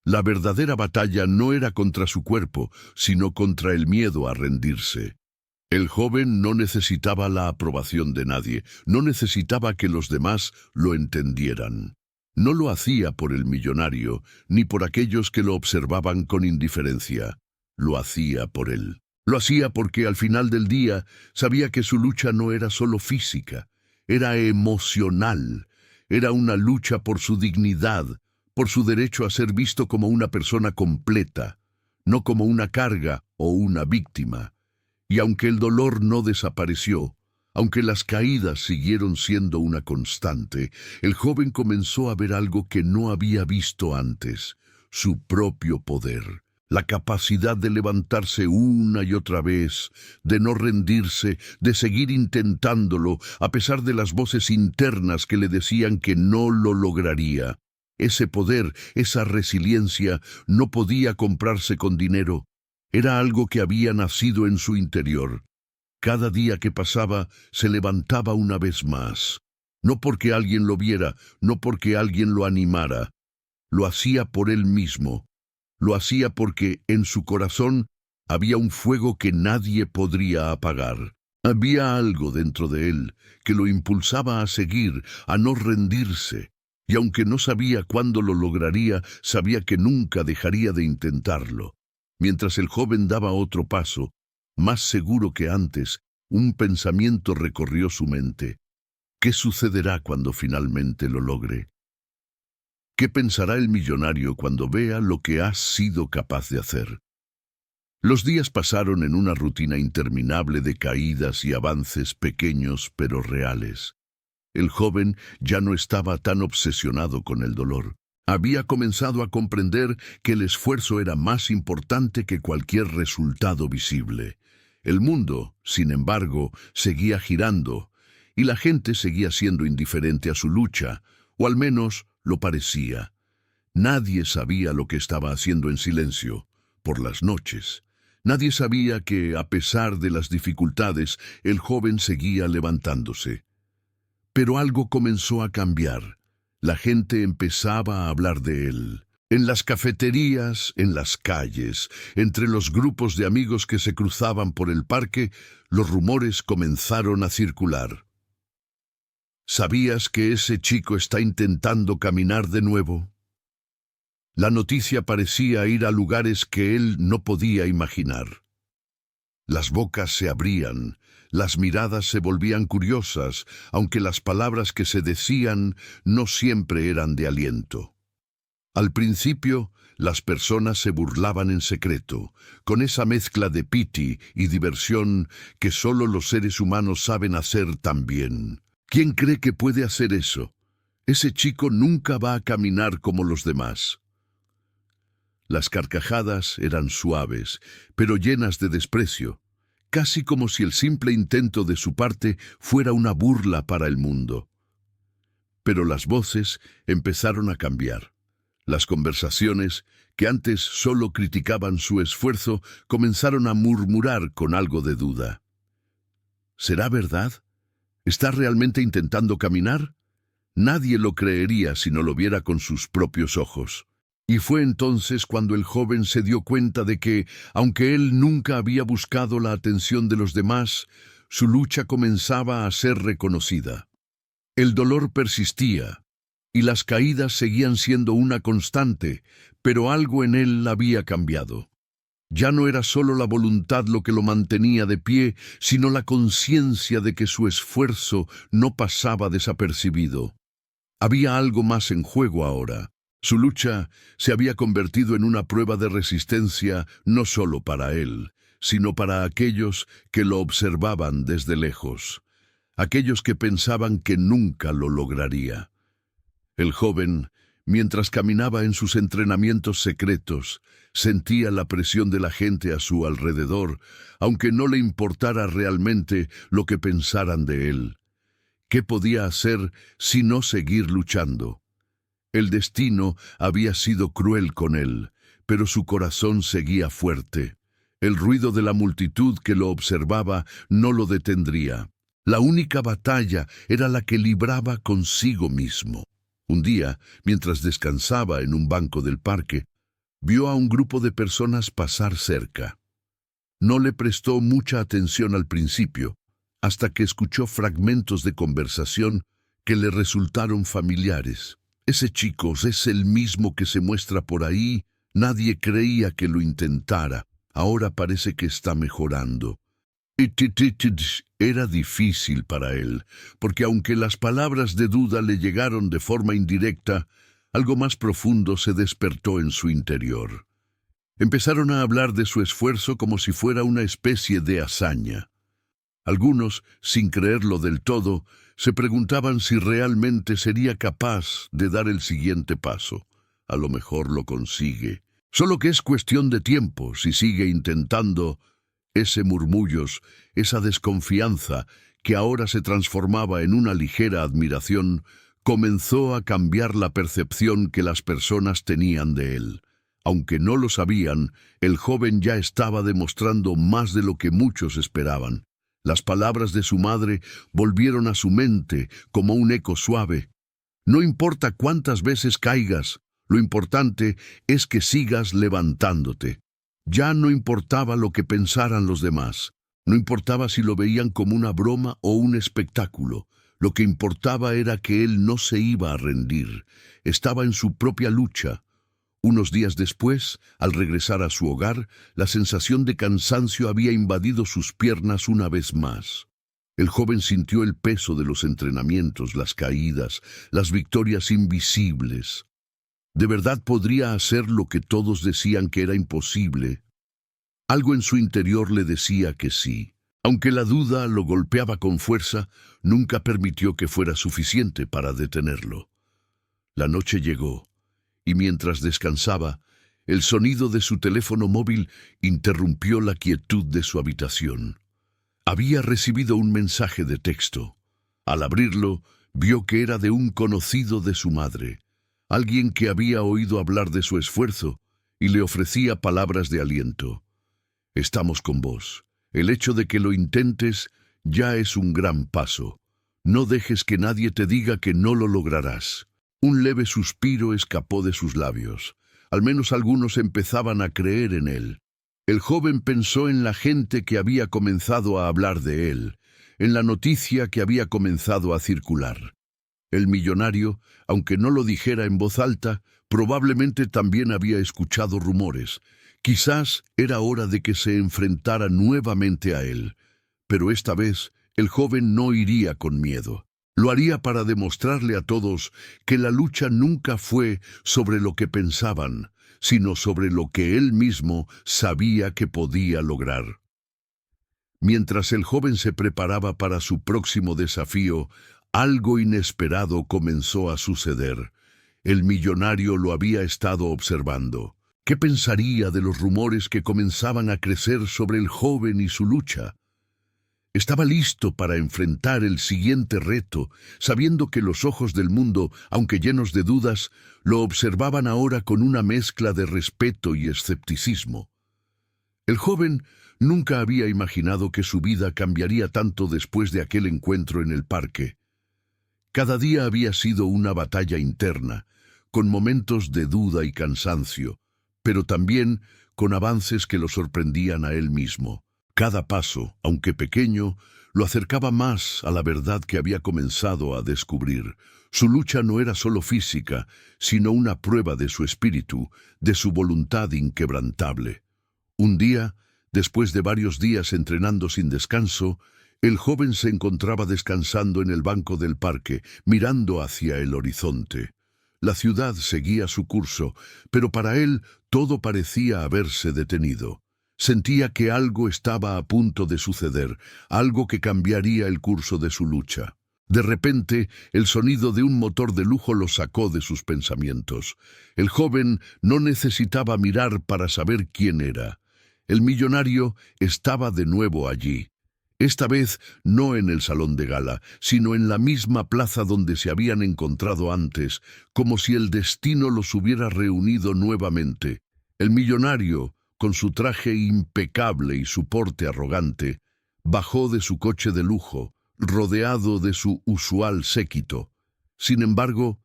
La verdadera batalla no era contra su cuerpo, sino contra el miedo a rendirse. El joven no necesitaba la aprobación de nadie, no necesitaba que los demás lo entendieran. No lo hacía por el millonario, ni por aquellos que lo observaban con indiferencia. Lo hacía por él. Lo hacía porque al final del día sabía que su lucha no era solo física, era emocional, era una lucha por su dignidad, por su derecho a ser visto como una persona completa, no como una carga o una víctima. Y aunque el dolor no desapareció, aunque las caídas siguieron siendo una constante, el joven comenzó a ver algo que no había visto antes, su propio poder. La capacidad de levantarse una y otra vez, de no rendirse, de seguir intentándolo, a pesar de las voces internas que le decían que no lo lograría. Ese poder, esa resiliencia, no podía comprarse con dinero. Era algo que había nacido en su interior. Cada día que pasaba, se levantaba una vez más. No porque alguien lo viera, no porque alguien lo animara. lo hacía por él mismo. Lo hacía porque en su corazón había un fuego que nadie podría apagar. Había algo dentro de él que lo impulsaba a seguir, a no rendirse. Y aunque no sabía cuándo lo lograría, sabía que nunca dejaría de intentarlo. Mientras el joven daba otro paso, más seguro que antes, un pensamiento recorrió su mente. ¿Qué sucederá cuando finalmente lo logre? ¿Qué pensará el millonario cuando vea lo que has sido capaz de hacer? Los días pasaron en una rutina interminable de caídas y avances pequeños pero reales. El joven ya no estaba tan obsesionado con el dolor. Había comenzado a comprender que el esfuerzo era más importante que cualquier resultado visible. El mundo, sin embargo, seguía girando, y la gente seguía siendo indiferente a su lucha, o al menos lo parecía. Nadie sabía lo que estaba haciendo en silencio, por las noches. Nadie sabía que, a pesar de las dificultades, el joven seguía levantándose. Pero algo comenzó a cambiar. La gente empezaba a hablar de él. En las cafeterías, en las calles, entre los grupos de amigos que se cruzaban por el parque, los rumores comenzaron a circular. ¿Sabías que ese chico está intentando caminar de nuevo? La noticia parecía ir a lugares que él no podía imaginar. Las bocas se abrían, las miradas se volvían curiosas, aunque las palabras que se decían no siempre eran de aliento. Al principio, las personas se burlaban en secreto, con esa mezcla de piti y diversión que solo los seres humanos saben hacer tan bien. ¿Quién cree que puede hacer eso? Ese chico nunca va a caminar como los demás. Las carcajadas eran suaves, pero llenas de desprecio, casi como si el simple intento de su parte fuera una burla para el mundo. Pero las voces empezaron a cambiar. Las conversaciones, que antes solo criticaban su esfuerzo, comenzaron a murmurar con algo de duda. ¿Será verdad? ¿Está realmente intentando caminar? Nadie lo creería si no lo viera con sus propios ojos. Y fue entonces cuando el joven se dio cuenta de que, aunque él nunca había buscado la atención de los demás, su lucha comenzaba a ser reconocida. El dolor persistía, y las caídas seguían siendo una constante, pero algo en él había cambiado. Ya no era solo la voluntad lo que lo mantenía de pie, sino la conciencia de que su esfuerzo no pasaba desapercibido. Había algo más en juego ahora. Su lucha se había convertido en una prueba de resistencia no solo para él, sino para aquellos que lo observaban desde lejos, aquellos que pensaban que nunca lo lograría. El joven, mientras caminaba en sus entrenamientos secretos, sentía la presión de la gente a su alrededor, aunque no le importara realmente lo que pensaran de él. ¿Qué podía hacer sino seguir luchando? El destino había sido cruel con él, pero su corazón seguía fuerte. El ruido de la multitud que lo observaba no lo detendría. La única batalla era la que libraba consigo mismo. Un día, mientras descansaba en un banco del parque, vio a un grupo de personas pasar cerca. No le prestó mucha atención al principio, hasta que escuchó fragmentos de conversación que le resultaron familiares. Ese chico es el mismo que se muestra por ahí. Nadie creía que lo intentara. Ahora parece que está mejorando. Era difícil para él, porque aunque las palabras de duda le llegaron de forma indirecta, algo más profundo se despertó en su interior. Empezaron a hablar de su esfuerzo como si fuera una especie de hazaña. Algunos, sin creerlo del todo, se preguntaban si realmente sería capaz de dar el siguiente paso. A lo mejor lo consigue. Solo que es cuestión de tiempo si sigue intentando. Ese murmullos, esa desconfianza, que ahora se transformaba en una ligera admiración, comenzó a cambiar la percepción que las personas tenían de él. Aunque no lo sabían, el joven ya estaba demostrando más de lo que muchos esperaban. Las palabras de su madre volvieron a su mente como un eco suave. No importa cuántas veces caigas, Lo importante es que sigas levantándote. Ya no importaba lo que pensaran los demás. No importaba si lo veían como una broma o un espectáculo. Lo que importaba era que él no se iba a rendir. Estaba en su propia lucha. Unos días después, al regresar a su hogar, la sensación de cansancio había invadido sus piernas una vez más. El joven sintió el peso de los entrenamientos, las caídas, las victorias invisibles. ¿De verdad podría hacer lo que todos decían que era imposible? Algo en su interior le decía que sí. Aunque la duda lo golpeaba con fuerza, nunca permitió que fuera suficiente para detenerlo. La noche llegó, y mientras descansaba, el sonido de su teléfono móvil interrumpió la quietud de su habitación. Había recibido un mensaje de texto. Al abrirlo, vio que era de un conocido de su madre, alguien que había oído hablar de su esfuerzo y le ofrecía palabras de aliento. Estamos con vos. El hecho de que lo intentes ya es un gran paso. No dejes que nadie te diga que no lo lograrás. Un leve suspiro escapó de sus labios. Al menos algunos empezaban a creer en él. El joven pensó en la gente que había comenzado a hablar de él, en la noticia que había comenzado a circular. El millonario, aunque no lo dijera en voz alta, probablemente también había escuchado rumores. Quizás era hora de que se enfrentara nuevamente a él, pero esta vez el joven no iría con miedo. Lo haría para demostrarle a todos que la lucha nunca fue sobre lo que pensaban, sino sobre lo que él mismo sabía que podía lograr. Mientras el joven se preparaba para su próximo desafío, algo inesperado comenzó a suceder. El millonario lo había estado observando. ¿Qué pensaría de los rumores que comenzaban a crecer sobre el joven y su lucha? Estaba listo para enfrentar el siguiente reto, sabiendo que los ojos del mundo, aunque llenos de dudas, lo observaban ahora con una mezcla de respeto y escepticismo. El joven nunca había imaginado que su vida cambiaría tanto después de aquel encuentro en el parque. Cada día había sido una batalla interna, con momentos de duda y cansancio, pero también con avances que lo sorprendían a él mismo. Cada paso, aunque pequeño, lo acercaba más a la verdad que había comenzado a descubrir. Su lucha no era solo física, sino una prueba de su espíritu, de su voluntad inquebrantable. Un día, después de varios días entrenando sin descanso, el joven se encontraba descansando en el banco del parque, mirando hacia el horizonte. La ciudad seguía su curso, pero para él todo parecía haberse detenido. Sentía que algo estaba a punto de suceder, algo que cambiaría el curso de su lucha. De repente, el sonido de un motor de lujo lo sacó de sus pensamientos. El joven no necesitaba mirar para saber quién era. El millonario estaba de nuevo allí. Esta vez no en el salón de gala, sino en la misma plaza donde se habían encontrado antes, como si el destino los hubiera reunido nuevamente. El millonario, con su traje impecable y su porte arrogante, bajó de su coche de lujo, rodeado de su usual séquito. Sin embargo,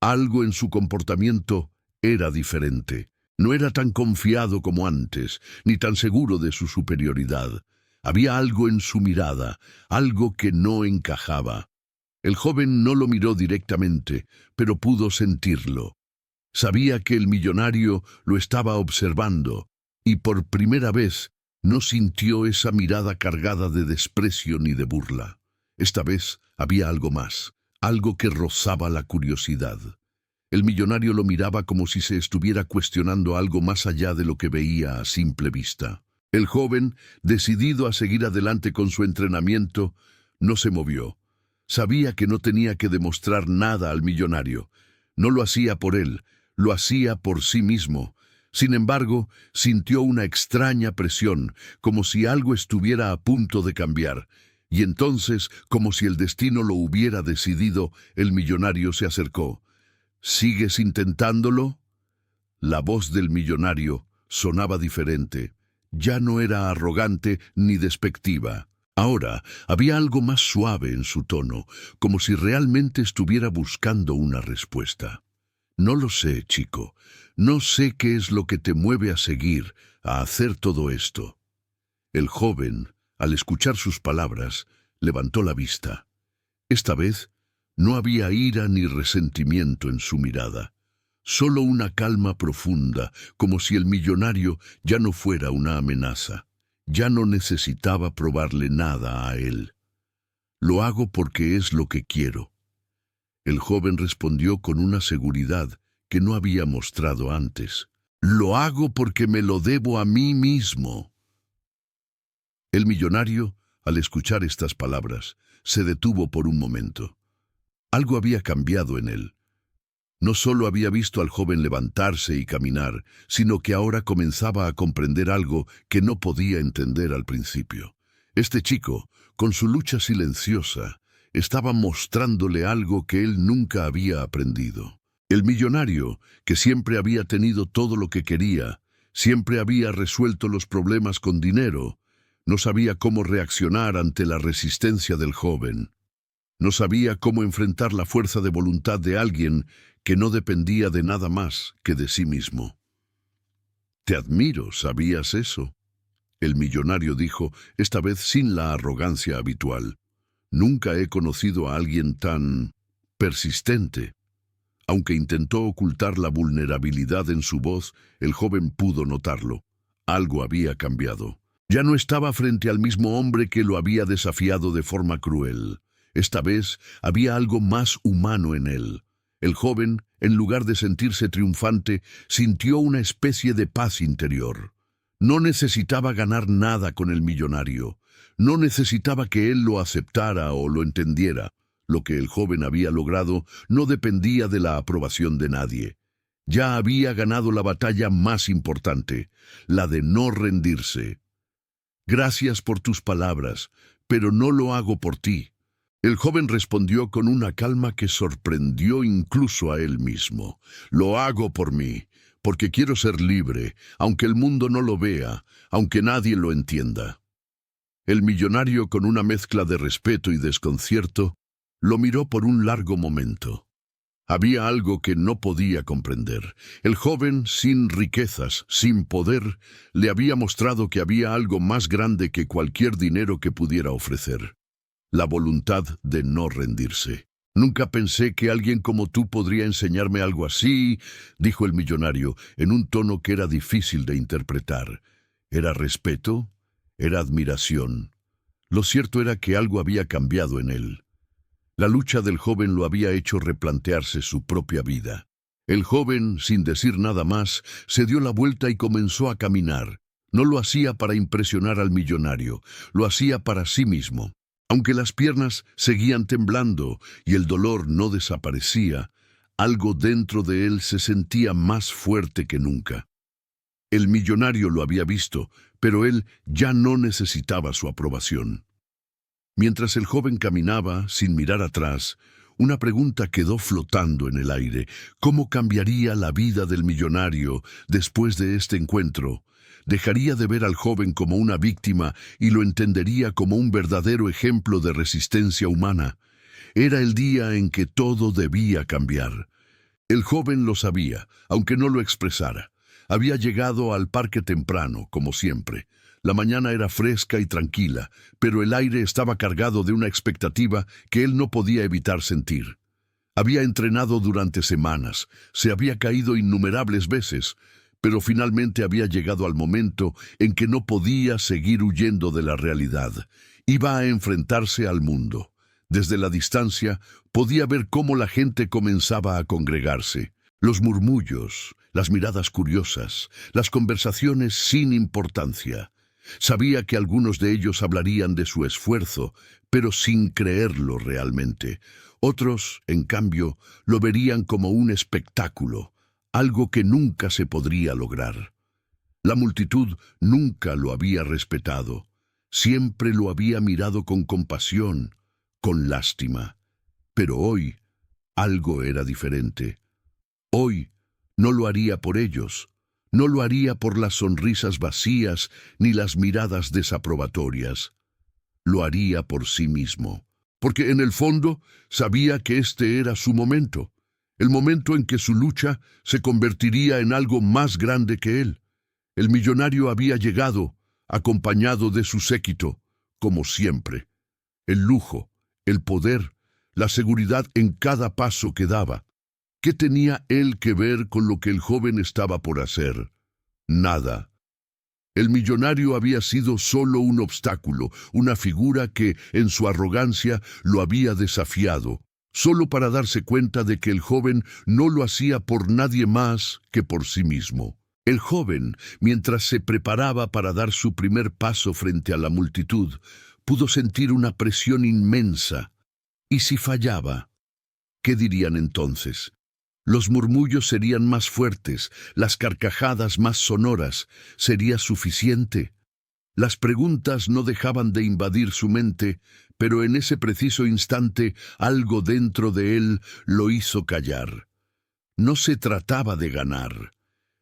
algo en su comportamiento era diferente. No era tan confiado como antes, ni tan seguro de su superioridad. Había algo en su mirada, algo que no encajaba. El joven no lo miró directamente, pero pudo sentirlo. Sabía que el millonario lo estaba observando, y por primera vez no sintió esa mirada cargada de desprecio ni de burla. Esta vez había algo más, algo que rozaba la curiosidad. El millonario lo miraba como si se estuviera cuestionando algo más allá de lo que veía a simple vista. El joven, decidido a seguir adelante con su entrenamiento, no se movió. Sabía que no tenía que demostrar nada al millonario. No lo hacía por él, lo hacía por sí mismo. Sin embargo, sintió una extraña presión, como si algo estuviera a punto de cambiar. Y entonces, como si el destino lo hubiera decidido, el millonario se acercó. ¿Sigues intentándolo? La voz del millonario sonaba diferente. Ya no era arrogante ni despectiva. Ahora había algo más suave en su tono, como si realmente estuviera buscando una respuesta. No lo sé, chico. No sé qué es lo que te mueve a seguir, a hacer todo esto. El joven, al escuchar sus palabras, levantó la vista. Esta vez no había ira ni resentimiento en su mirada, solo una calma profunda, como si el millonario ya no fuera una amenaza. Ya no necesitaba probarle nada a él. Lo hago porque es lo que quiero. El joven respondió con una seguridad que no había mostrado antes. Lo hago porque me lo debo a mí mismo. El millonario, al escuchar estas palabras, se detuvo por un momento. Algo había cambiado en él. No solo había visto al joven levantarse y caminar, sino que ahora comenzaba a comprender algo que no podía entender al principio. Este chico, con su lucha silenciosa, estaba mostrándole algo que él nunca había aprendido. El millonario, que siempre había tenido todo lo que quería, siempre había resuelto los problemas con dinero, no sabía cómo reaccionar ante la resistencia del joven. No sabía cómo enfrentar la fuerza de voluntad de alguien que no dependía de nada más que de sí mismo. Te admiro, ¿sabías eso? El millonario dijo, esta vez sin la arrogancia habitual. Nunca he conocido a alguien tan persistente. Aunque intentó ocultar la vulnerabilidad en su voz, el joven pudo notarlo. Algo había cambiado. Ya no estaba frente al mismo hombre que lo había desafiado de forma cruel. Esta vez había algo más humano en él. El joven, en lugar de sentirse triunfante, sintió una especie de paz interior. No necesitaba ganar nada con el millonario. No necesitaba que él lo aceptara o lo entendiera. Lo que el joven había logrado no dependía de la aprobación de nadie. Ya había ganado la batalla más importante, la de no rendirse. Gracias por tus palabras, pero no lo hago por ti. El joven respondió con una calma que sorprendió incluso a él mismo. Lo hago por mí, porque quiero ser libre, aunque el mundo no lo vea, aunque nadie lo entienda. El millonario, con una mezcla de respeto y desconcierto, lo miró por un largo momento. Había algo que no podía comprender. El joven, sin riquezas, sin poder, le había mostrado que había algo más grande que cualquier dinero que pudiera ofrecer. La voluntad de no rendirse. Nunca pensé que alguien como tú podría enseñarme algo así, dijo el millonario, en un tono que era difícil de interpretar. ¿Era respeto? ¿Era admiración? Lo cierto era que algo había cambiado en él. La lucha del joven lo había hecho replantearse su propia vida. El joven, sin decir nada más, se dio la vuelta y comenzó a caminar. No lo hacía para impresionar al millonario, lo hacía para sí mismo. Aunque las piernas seguían temblando y el dolor no desaparecía, algo dentro de él se sentía más fuerte que nunca. El millonario lo había visto, pero él ya no necesitaba su aprobación. Mientras el joven caminaba, sin mirar atrás, una pregunta quedó flotando en el aire. ¿Cómo cambiaría la vida del millonario después de este encuentro? Dejaría de ver al joven como una víctima y lo entendería como un verdadero ejemplo de resistencia humana. Era el día en que todo debía cambiar. El joven lo sabía, aunque no lo expresara. Había llegado al parque temprano, como siempre. La mañana era fresca y tranquila, pero el aire estaba cargado de una expectativa que él no podía evitar sentir. Había entrenado durante semanas, se había caído innumerables veces, pero finalmente había llegado al momento en que no podía seguir huyendo de la realidad. Iba a enfrentarse al mundo. Desde la distancia podía ver cómo la gente comenzaba a congregarse. Los murmullos, las miradas curiosas, las conversaciones sin importancia. Sabía que algunos de ellos hablarían de su esfuerzo, pero sin creerlo realmente. Otros, en cambio, lo verían como un espectáculo, algo que nunca se podría lograr. La multitud nunca lo había respetado. Siempre lo había mirado con compasión, con lástima. Pero hoy, algo era diferente. Hoy, no lo haría por ellos. No lo haría por las sonrisas vacías ni las miradas desaprobatorias. Lo haría por sí mismo, porque en el fondo sabía que este era su momento. el momento en que su lucha se convertiría en algo más grande que él. El millonario había llegado, acompañado de su séquito, como siempre. El lujo, el poder, la seguridad en cada paso que daba. ¿Qué tenía él que ver con lo que el joven estaba por hacer? Nada. El millonario había sido solo un obstáculo, una figura que, en su arrogancia, lo había desafiado, solo para darse cuenta de que el joven no lo hacía por nadie más que por sí mismo. El joven, mientras se preparaba para dar su primer paso frente a la multitud, pudo sentir una presión inmensa. ¿Y si fallaba? ¿Qué dirían entonces? Los murmullos serían más fuertes, las carcajadas más sonoras. ¿Sería suficiente? Las preguntas no dejaban de invadir su mente, pero en ese preciso instante algo dentro de él lo hizo callar. No se trataba de ganar.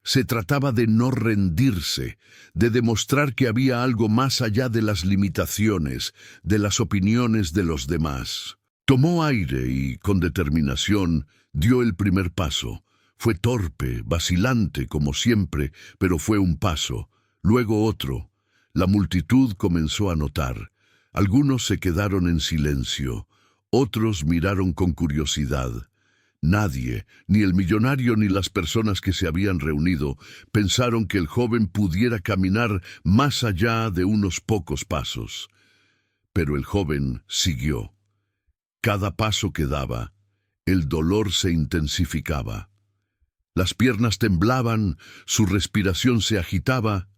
Se trataba de no rendirse, de demostrar que había algo más allá de las limitaciones, de las opiniones de los demás. Tomó aire y, con determinación, dio el primer paso. Fue torpe, vacilante, como siempre, pero fue un paso, luego otro. La multitud comenzó a notar. Algunos se quedaron en silencio, otros miraron con curiosidad. Nadie, ni el millonario ni las personas que se habían reunido, pensaron que el joven pudiera caminar más allá de unos pocos pasos. Pero el joven siguió. Cada paso que daba, el dolor se intensificaba. Las piernas temblaban, su respiración se agitaba,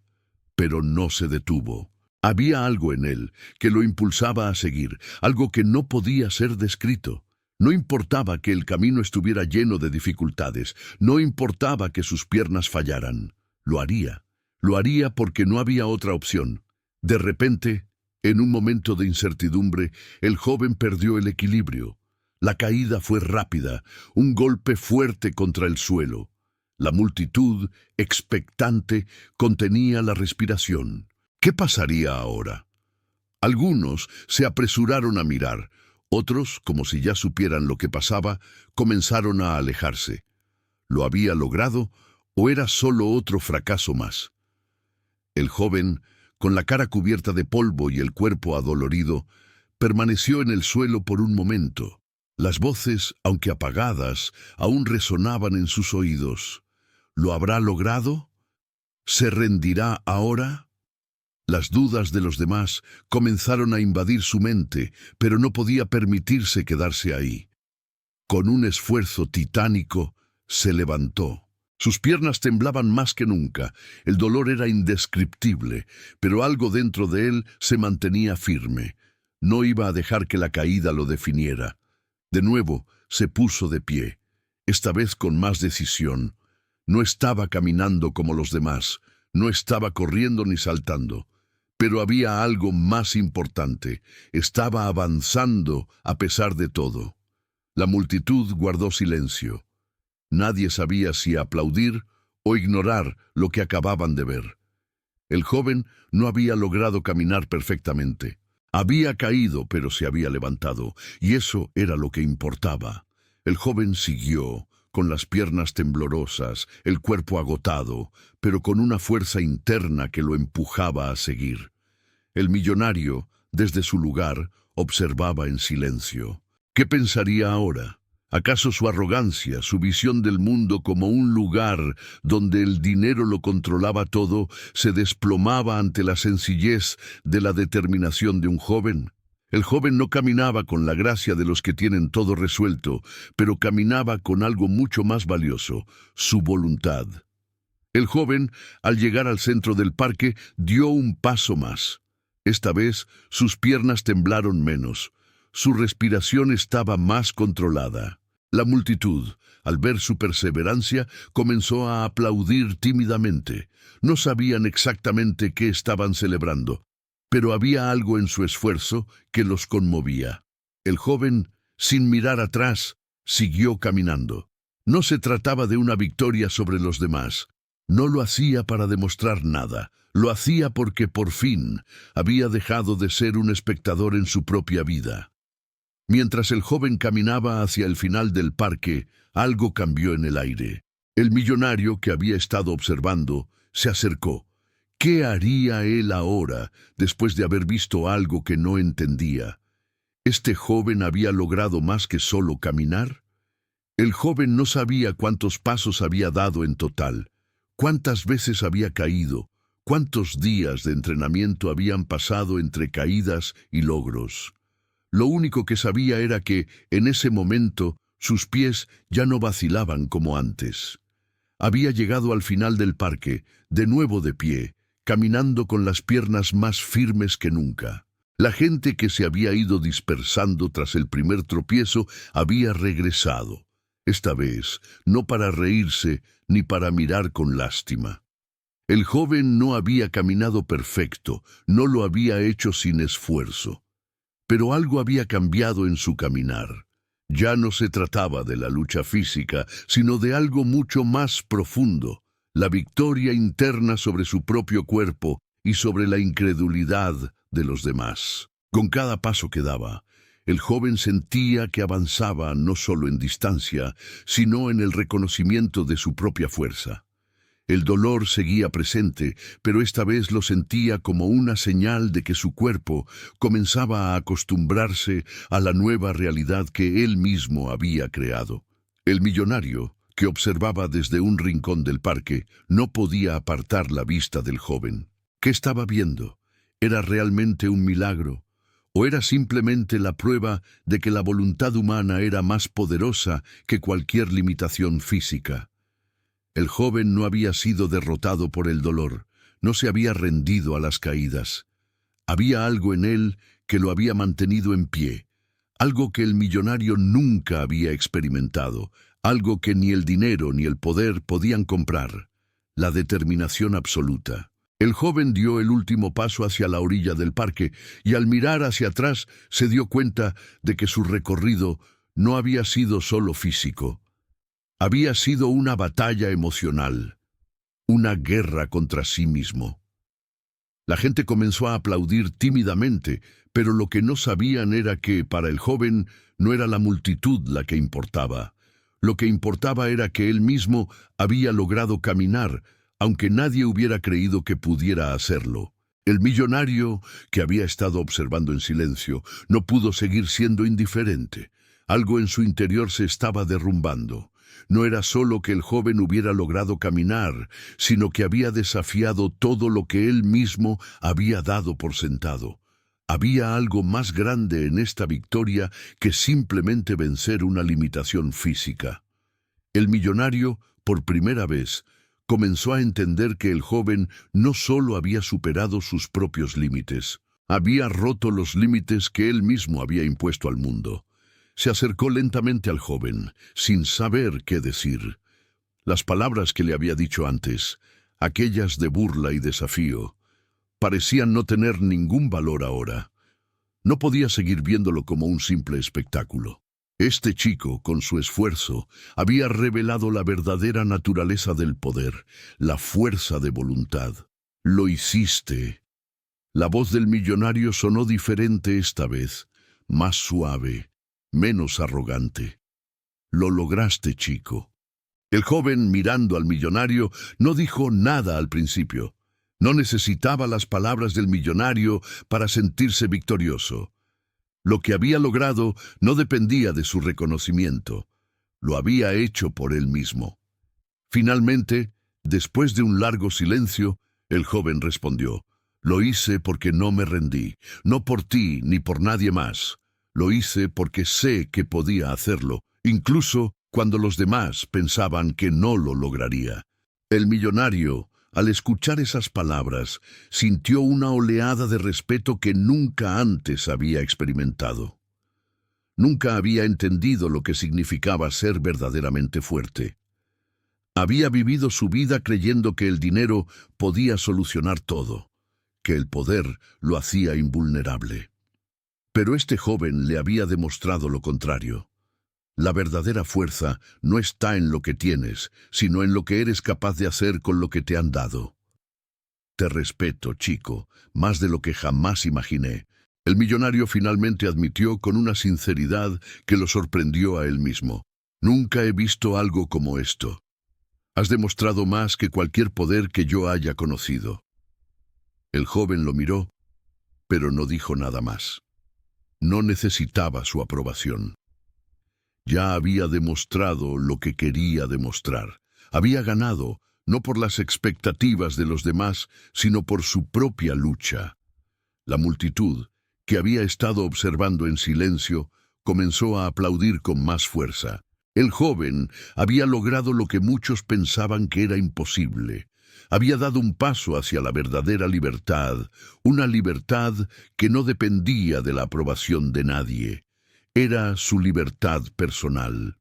pero no se detuvo. Había algo en él que lo impulsaba a seguir, algo que no podía ser descrito. No importaba que el camino estuviera lleno de dificultades, no importaba que sus piernas fallaran. Lo haría porque no había otra opción. De repente, en un momento de incertidumbre, el joven perdió el equilibrio. La caída fue rápida, un golpe fuerte contra el suelo. La multitud, expectante, contenía la respiración. ¿Qué pasaría ahora? Algunos se apresuraron a mirar. Otros, como si ya supieran lo que pasaba, comenzaron a alejarse. ¿Lo había logrado o era solo otro fracaso más? El joven, con la cara cubierta de polvo y el cuerpo adolorido, permaneció en el suelo por un momento. Las voces, aunque apagadas, aún resonaban en sus oídos. ¿Lo habrá logrado? ¿Se rendirá ahora? Las dudas de los demás comenzaron a invadir su mente, pero no podía permitirse quedarse ahí. Con un esfuerzo titánico, se levantó. Sus piernas temblaban más que nunca, el dolor era indescriptible, pero algo dentro de él se mantenía firme. No iba a dejar que la caída lo definiera. De nuevo, se puso de pie, esta vez con más decisión. No estaba caminando como los demás, no estaba corriendo ni saltando. Pero había algo más importante. Estaba avanzando a pesar de todo. La multitud guardó silencio. Nadie sabía si aplaudir o ignorar lo que acababan de ver. El joven no había logrado caminar perfectamente. Había caído, pero se había levantado, y eso era lo que importaba. El joven siguió, con las piernas temblorosas, el cuerpo agotado, pero con una fuerza interna que lo empujaba a seguir. El millonario, desde su lugar, observaba en silencio. ¿Qué pensaría ahora? ¿Acaso su arrogancia, su visión del mundo como un lugar donde el dinero lo controlaba todo, se desplomaba ante la sencillez de la determinación de un joven? El joven no caminaba con la gracia de los que tienen todo resuelto, pero caminaba con algo mucho más valioso, su voluntad. El joven, al llegar al centro del parque, dio un paso más. Esta vez, sus piernas temblaron menos. Su respiración estaba más controlada. La multitud, al ver su perseverancia, comenzó a aplaudir tímidamente. No sabían exactamente qué estaban celebrando, pero había algo en su esfuerzo que los conmovía. El joven, sin mirar atrás, siguió caminando. No se trataba de una victoria sobre los demás. No lo hacía para demostrar nada. Lo hacía porque por fin había dejado de ser un espectador en su propia vida. Mientras el joven caminaba hacia el final del parque, algo cambió en el aire. El millonario, que había estado observando, se acercó. ¿Qué haría él ahora, después de haber visto algo que no entendía? ¿Este joven había logrado más que solo caminar? El joven no sabía cuántos pasos había dado en total, cuántas veces había caído, cuántos días de entrenamiento habían pasado entre caídas y logros. Lo único que sabía era que, en ese momento, sus pies ya no vacilaban como antes. Había llegado al final del parque, de nuevo de pie, caminando con las piernas más firmes que nunca. La gente que se había ido dispersando tras el primer tropiezo había regresado. Esta vez, no para reírse ni para mirar con lástima. El joven no había caminado perfecto, no lo había hecho sin esfuerzo. Pero algo había cambiado en su caminar. Ya no se trataba de la lucha física, sino de algo mucho más profundo, la victoria interna sobre su propio cuerpo y sobre la incredulidad de los demás. Con cada paso que daba, el joven sentía que avanzaba no solo en distancia, sino en el reconocimiento de su propia fuerza. El dolor seguía presente, pero esta vez lo sentía como una señal de que su cuerpo comenzaba a acostumbrarse a la nueva realidad que él mismo había creado. El millonario, que observaba desde un rincón del parque, no podía apartar la vista del joven. ¿Qué estaba viendo? ¿Era realmente un milagro? ¿O era simplemente la prueba de que la voluntad humana era más poderosa que cualquier limitación física? El joven no había sido derrotado por el dolor, no se había rendido a las caídas. Había algo en él que lo había mantenido en pie, algo que el millonario nunca había experimentado, algo que ni el dinero ni el poder podían comprar: la determinación absoluta. El joven dio el último paso hacia la orilla del parque y al mirar hacia atrás se dio cuenta de que su recorrido no había sido solo físico. Había sido una batalla emocional, una guerra contra sí mismo. La gente comenzó a aplaudir tímidamente, pero lo que no sabían era que, para el joven, no era la multitud la que importaba. Lo que importaba era que él mismo había logrado caminar, aunque nadie hubiera creído que pudiera hacerlo. El millonario, que había estado observando en silencio, no pudo seguir siendo indiferente. Algo en su interior se estaba derrumbando. No era solo que el joven hubiera logrado caminar, sino que había desafiado todo lo que él mismo había dado por sentado. Había algo más grande en esta victoria que simplemente vencer una limitación física. El millonario, por primera vez, comenzó a entender que el joven no solo había superado sus propios límites, había roto los límites que él mismo había impuesto al mundo. Se acercó lentamente al joven, sin saber qué decir. Las palabras que le había dicho antes, aquellas de burla y desafío, parecían no tener ningún valor ahora. No podía seguir viéndolo como un simple espectáculo. Este chico, con su esfuerzo, había revelado la verdadera naturaleza del poder, la fuerza de voluntad. Lo hiciste. La voz del millonario sonó diferente esta vez, más suave, menos arrogante. Lo lograste, chico. El joven, mirando al millonario, no dijo nada al principio. No necesitaba las palabras del millonario para sentirse victorioso. Lo que había logrado no dependía de su reconocimiento. Lo había hecho por él mismo. Finalmente, después de un largo silencio, el joven respondió: «Lo hice porque no me rendí, no por ti ni por nadie más. Lo hice porque sé que podía hacerlo, incluso cuando los demás pensaban que no lo lograría». El millonario, al escuchar esas palabras, sintió una oleada de respeto que nunca antes había experimentado. Nunca había entendido lo que significaba ser verdaderamente fuerte. Había vivido su vida creyendo que el dinero podía solucionar todo, que el poder lo hacía invulnerable. Pero este joven le había demostrado lo contrario. La verdadera fuerza no está en lo que tienes, sino en lo que eres capaz de hacer con lo que te han dado. Te respeto, chico, más de lo que jamás imaginé. El millonario finalmente admitió con una sinceridad que lo sorprendió a él mismo. Nunca he visto algo como esto. Has demostrado más que cualquier poder que yo haya conocido. El joven lo miró, pero no dijo nada más. No necesitaba su aprobación. Ya había demostrado lo que quería demostrar. Había ganado, no por las expectativas de los demás, sino por su propia lucha. La multitud, que había estado observando en silencio, comenzó a aplaudir con más fuerza. El joven había logrado lo que muchos pensaban que era imposible. Había dado un paso hacia la verdadera libertad, una libertad que no dependía de la aprobación de nadie. Era su libertad personal.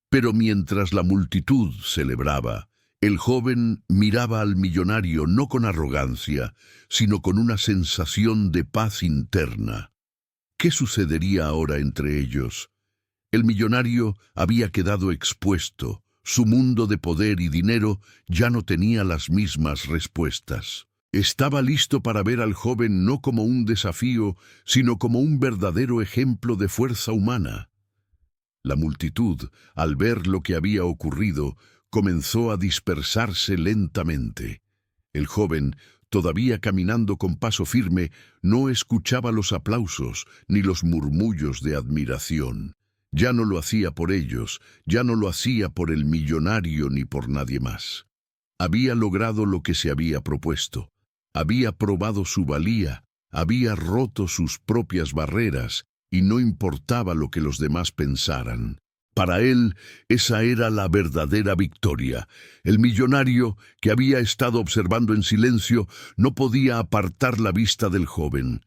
Pero mientras la multitud celebraba, el joven miraba al millonario no con arrogancia, sino con una sensación de paz interna. ¿Qué sucedería ahora entre ellos? El millonario había quedado expuesto. Su mundo de poder y dinero ya no tenía las mismas respuestas. Estaba listo para ver al joven no como un desafío, sino como un verdadero ejemplo de fuerza humana. La multitud, al ver lo que había ocurrido, comenzó a dispersarse lentamente. El joven, todavía caminando con paso firme, no escuchaba los aplausos ni los murmullos de admiración. Ya no lo hacía por ellos, ya no lo hacía por el millonario ni por nadie más. Había logrado lo que se había propuesto. Había probado su valía, había roto sus propias barreras, y no importaba lo que los demás pensaran. Para él, esa era la verdadera victoria. El millonario, que había estado observando en silencio, no podía apartar la vista del joven.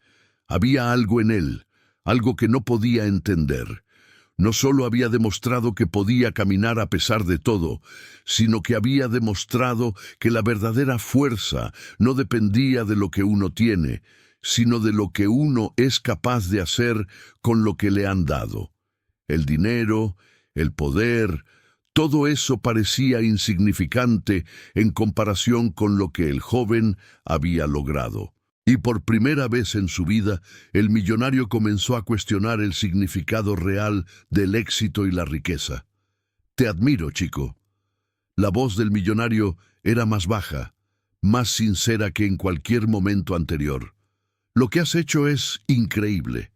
Había algo en él, algo que no podía entender. No solo había demostrado que podía caminar a pesar de todo, sino que había demostrado que la verdadera fuerza no dependía de lo que uno tiene, sino de lo que uno es capaz de hacer con lo que le han dado. El dinero, el poder, todo eso parecía insignificante en comparación con lo que el joven había logrado. Y por primera vez en su vida, el millonario comenzó a cuestionar el significado real del éxito y la riqueza. «Te admiro, chico». La voz del millonario era más baja, más sincera que en cualquier momento anterior. «Lo que has hecho es increíble,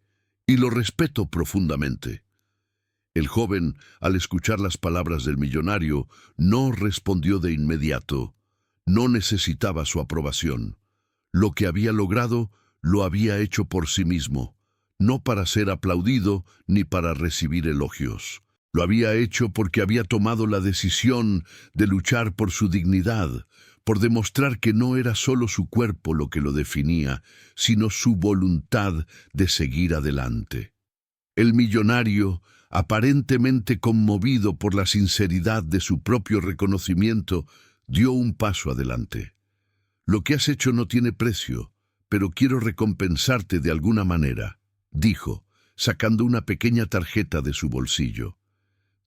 y lo respeto profundamente». El joven, al escuchar las palabras del millonario, no respondió de inmediato. No necesitaba su aprobación. Lo que había logrado, lo había hecho por sí mismo, no para ser aplaudido ni para recibir elogios. Lo había hecho porque había tomado la decisión de luchar por su dignidad, por demostrar que no era solo su cuerpo lo que lo definía, sino su voluntad de seguir adelante. El millonario, aparentemente conmovido por la sinceridad de su propio reconocimiento, dio un paso adelante. «Lo que has hecho no tiene precio, pero quiero recompensarte de alguna manera», dijo, sacando una pequeña tarjeta de su bolsillo.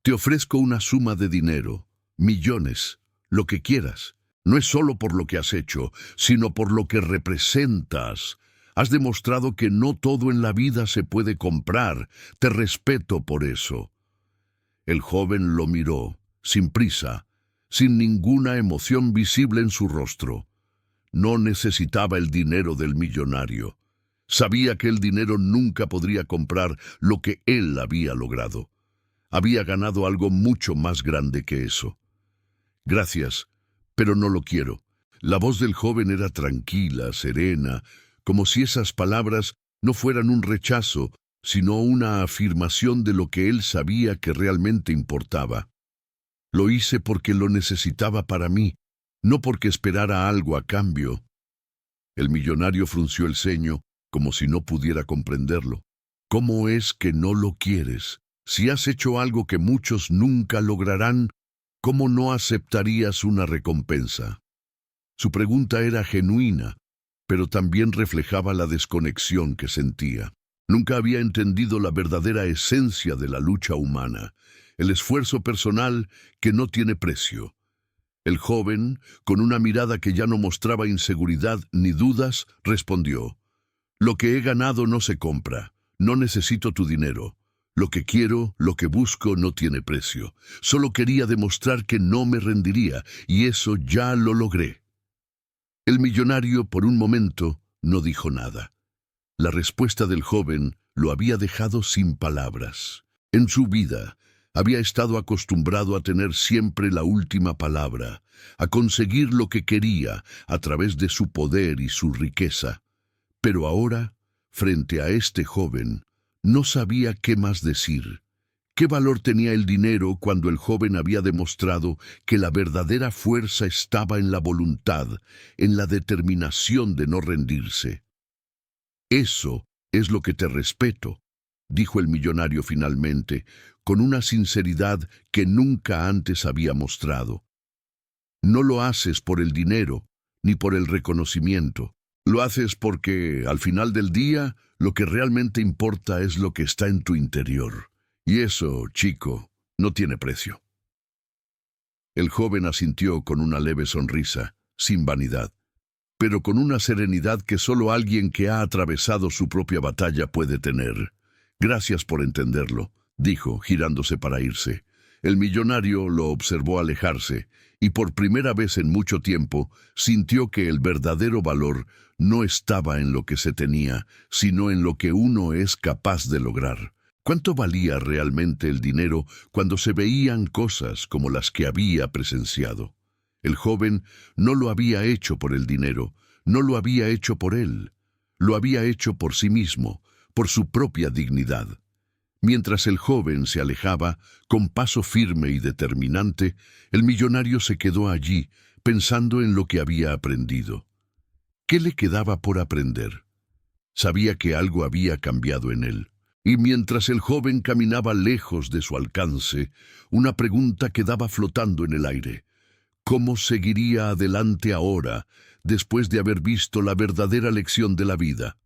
«Te ofrezco una suma de dinero, millones, lo que quieras. No es solo por lo que has hecho, sino por lo que representas. Has demostrado que no todo en la vida se puede comprar. Te respeto por eso». El joven lo miró, sin prisa, sin ninguna emoción visible en su rostro. No necesitaba el dinero del millonario. Sabía que el dinero nunca podría comprar lo que él había logrado. Había ganado algo mucho más grande que eso. «Gracias, pero no lo quiero». La voz del joven era tranquila, serena, como si esas palabras no fueran un rechazo, sino una afirmación de lo que él sabía que realmente importaba. «Lo hice porque lo necesitaba para mí, no porque esperara algo a cambio». El millonario frunció el ceño, como si no pudiera comprenderlo. «¿Cómo es que no lo quieres? Si has hecho algo que muchos nunca lograrán, ¿cómo no aceptarías una recompensa?» Su pregunta era genuina, pero también reflejaba la desconexión que sentía. Nunca había entendido la verdadera esencia de la lucha humana, el esfuerzo personal que no tiene precio. El joven, con una mirada que ya no mostraba inseguridad ni dudas, respondió: Lo que he ganado no se compra. No necesito tu dinero. Lo que quiero, lo que busco no tiene precio. Solo quería demostrar que no me rendiría, y eso ya lo logré. El millonario, por un momento, no dijo nada. La respuesta del joven lo había dejado sin palabras. En su vida, había estado acostumbrado a tener siempre la última palabra, a conseguir lo que quería a través de su poder y su riqueza. Pero ahora, frente a este joven, no sabía qué más decir. ¿Qué valor tenía el dinero cuando el joven había demostrado que la verdadera fuerza estaba en la voluntad, en la determinación de no rendirse? Eso es lo que te respeto, dijo el millonario finalmente, con una sinceridad que nunca antes había mostrado. No lo haces por el dinero, ni por el reconocimiento. Lo haces porque, al final del día, lo que realmente importa es lo que está en tu interior. Y eso, chico, no tiene precio. El joven asintió con una leve sonrisa, sin vanidad, pero con una serenidad que solo alguien que ha atravesado su propia batalla puede tener. Gracias por entenderlo, dijo, girándose para irse. El millonario lo observó alejarse, y por primera vez en mucho tiempo sintió que el verdadero valor no estaba en lo que se tenía, sino en lo que uno es capaz de lograr. ¿Cuánto valía realmente el dinero cuando se veían cosas como las que había presenciado? El joven no lo había hecho por el dinero, no lo había hecho por él. Lo había hecho por sí mismo, por su propia dignidad. Mientras el joven se alejaba, con paso firme y determinante, el millonario se quedó allí, pensando en lo que había aprendido. ¿Qué le quedaba por aprender? Sabía que algo había cambiado en él. Y mientras el joven caminaba lejos de su alcance, una pregunta quedaba flotando en el aire. ¿Cómo seguiría adelante ahora, después de haber visto la verdadera lección de la vida?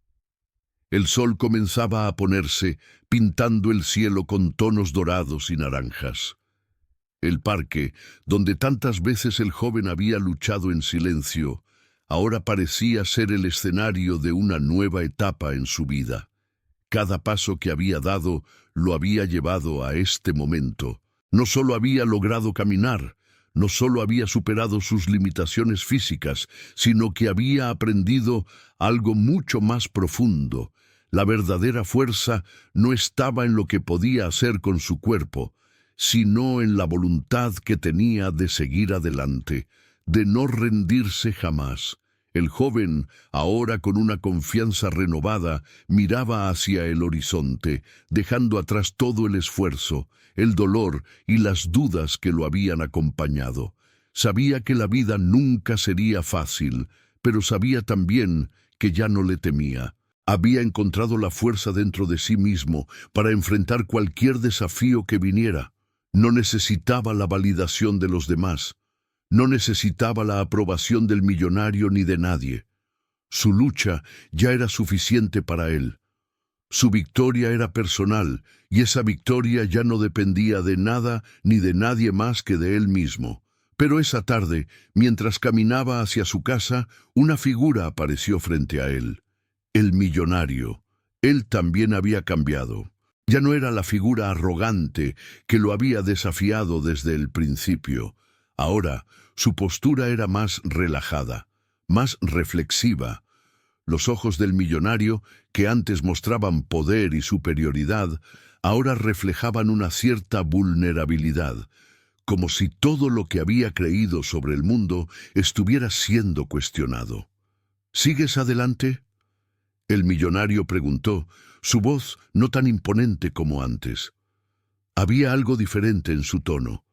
El sol comenzaba a ponerse, pintando el cielo con tonos dorados y naranjas. El parque, donde tantas veces el joven había luchado en silencio, ahora parecía ser el escenario de una nueva etapa en su vida. Cada paso que había dado lo había llevado a este momento. No solo había logrado caminar, no solo había superado sus limitaciones físicas, sino que había aprendido algo mucho más profundo. La verdadera fuerza no estaba en lo que podía hacer con su cuerpo, sino en la voluntad que tenía de seguir adelante, de no rendirse jamás. El joven, ahora con una confianza renovada, miraba hacia el horizonte, dejando atrás todo el esfuerzo, el dolor y las dudas que lo habían acompañado. Sabía que la vida nunca sería fácil, pero sabía también que ya no le temía. Había encontrado la fuerza dentro de sí mismo para enfrentar cualquier desafío que viniera. No necesitaba la validación de los demás. No necesitaba la aprobación del millonario ni de nadie. Su lucha ya era suficiente para él. Su victoria era personal, y esa victoria ya no dependía de nada ni de nadie más que de él mismo. Pero esa tarde, mientras caminaba hacia su casa, una figura apareció frente a él. El millonario. Él también había cambiado. Ya no era la figura arrogante que lo había desafiado desde el principio. Ahora, su postura era más relajada, más reflexiva. Los ojos del millonario, que antes mostraban poder y superioridad, ahora reflejaban una cierta vulnerabilidad, como si todo lo que había creído sobre el mundo estuviera siendo cuestionado. ¿Sigues adelante?, el millonario preguntó, su voz no tan imponente como antes. Había algo diferente en su tono,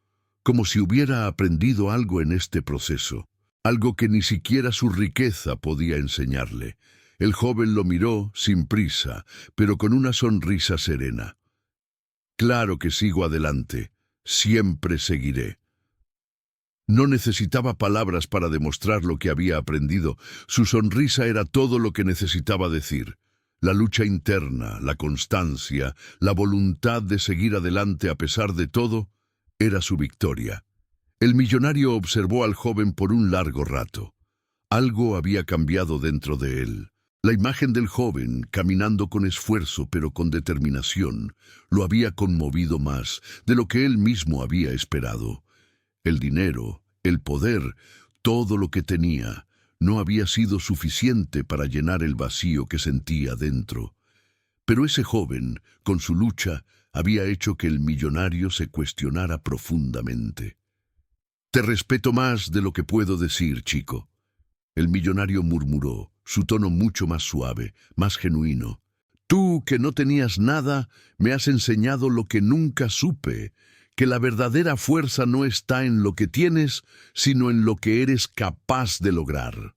como si hubiera aprendido algo en este proceso, algo que ni siquiera su riqueza podía enseñarle. El joven lo miró sin prisa, pero con una sonrisa serena. Claro que sigo adelante, siempre seguiré. No necesitaba palabras para demostrar lo que había aprendido. Su sonrisa era todo lo que necesitaba decir. La lucha interna, la constancia, la voluntad de seguir adelante a pesar de todo, era su victoria. El millonario observó al joven por un largo rato. Algo había cambiado dentro de él. La imagen del joven, caminando con esfuerzo pero con determinación, lo había conmovido más de lo que él mismo había esperado. El dinero, el poder, todo lo que tenía, no había sido suficiente para llenar el vacío que sentía dentro. Pero ese joven, con su lucha, había hecho que el millonario se cuestionara profundamente. «Te respeto más de lo que puedo decir, chico», el millonario murmuró, su tono mucho más suave, más genuino. «Tú, que no tenías nada, me has enseñado lo que nunca supe, que la verdadera fuerza no está en lo que tienes, sino en lo que eres capaz de lograr».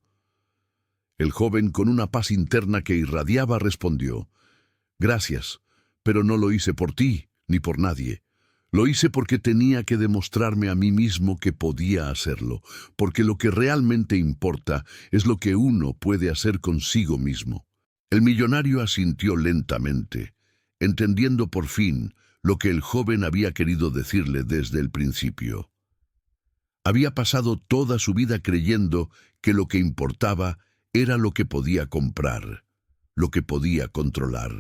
El joven, con una paz interna que irradiaba, respondió: «Gracias, pero no lo hice por ti, ni por nadie. Lo hice porque tenía que demostrarme a mí mismo que podía hacerlo, porque lo que realmente importa es lo que uno puede hacer consigo mismo». El millonario asintió lentamente, entendiendo por fin lo que el joven había querido decirle desde el principio. Había pasado toda su vida creyendo que lo que importaba era lo que podía comprar, lo que podía controlar.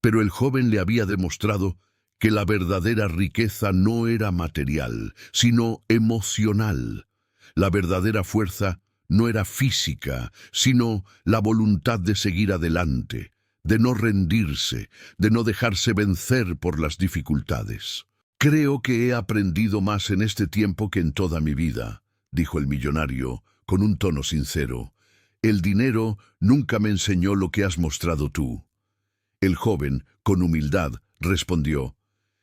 Pero el joven le había demostrado que la verdadera riqueza no era material, sino emocional. La verdadera fuerza no era física, sino la voluntad de seguir adelante, de no rendirse, de no dejarse vencer por las dificultades. «Creo que he aprendido más en este tiempo que en toda mi vida», dijo el millonario, con un tono sincero. «El dinero nunca me enseñó lo que has mostrado tú». El joven, con humildad, respondió: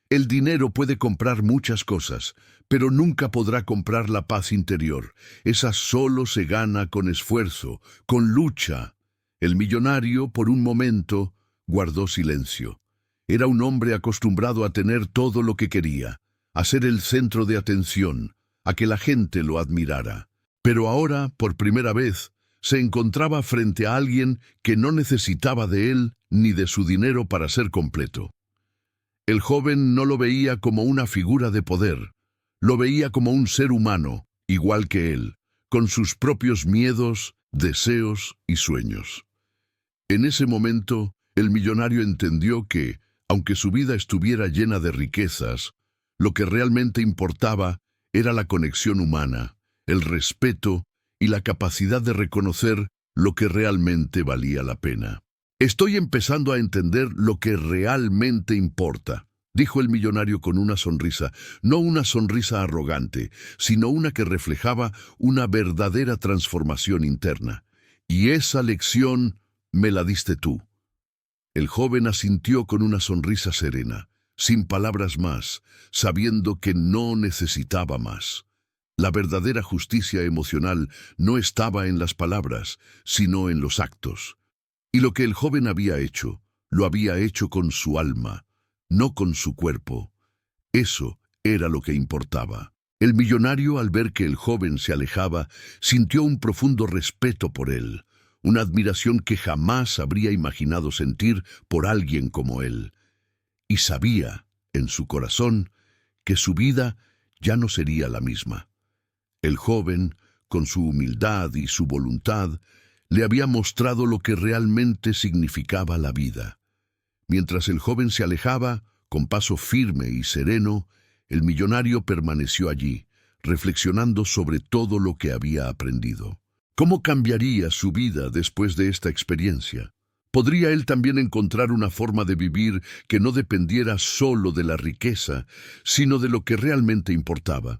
«El dinero puede comprar muchas cosas, pero nunca podrá comprar la paz interior. Esa solo se gana con esfuerzo, con lucha». El millonario, por un momento, guardó silencio. Era un hombre acostumbrado a tener todo lo que quería, a ser el centro de atención, a que la gente lo admirara. Pero ahora, por primera vez, se encontraba frente a alguien que no necesitaba de él ni de su dinero para ser completo. El joven no lo veía como una figura de poder, lo veía como un ser humano, igual que él, con sus propios miedos, deseos y sueños. En ese momento, el millonario entendió que, aunque su vida estuviera llena de riquezas, lo que realmente importaba era la conexión humana, el respeto y la capacidad de reconocer lo que realmente valía la pena. «Estoy empezando a entender lo que realmente importa», dijo el millonario con una sonrisa, no una sonrisa arrogante, sino una que reflejaba una verdadera transformación interna. «Y esa lección me la diste tú». El joven asintió con una sonrisa serena, sin palabras más, sabiendo que no necesitaba más. La verdadera justicia emocional no estaba en las palabras, sino en los actos. Y lo que el joven había hecho, lo había hecho con su alma, no con su cuerpo. Eso era lo que importaba. El millonario, al ver que el joven se alejaba, sintió un profundo respeto por él, una admiración que jamás habría imaginado sentir por alguien como él. Y sabía, en su corazón, que su vida ya no sería la misma. El joven, con su humildad y su voluntad, le había mostrado lo que realmente significaba la vida. Mientras el joven se alejaba, con paso firme y sereno, el millonario permaneció allí, reflexionando sobre todo lo que había aprendido. ¿Cómo cambiaría su vida después de esta experiencia? ¿Podría él también encontrar una forma de vivir que no dependiera solo de la riqueza, sino de lo que realmente importaba?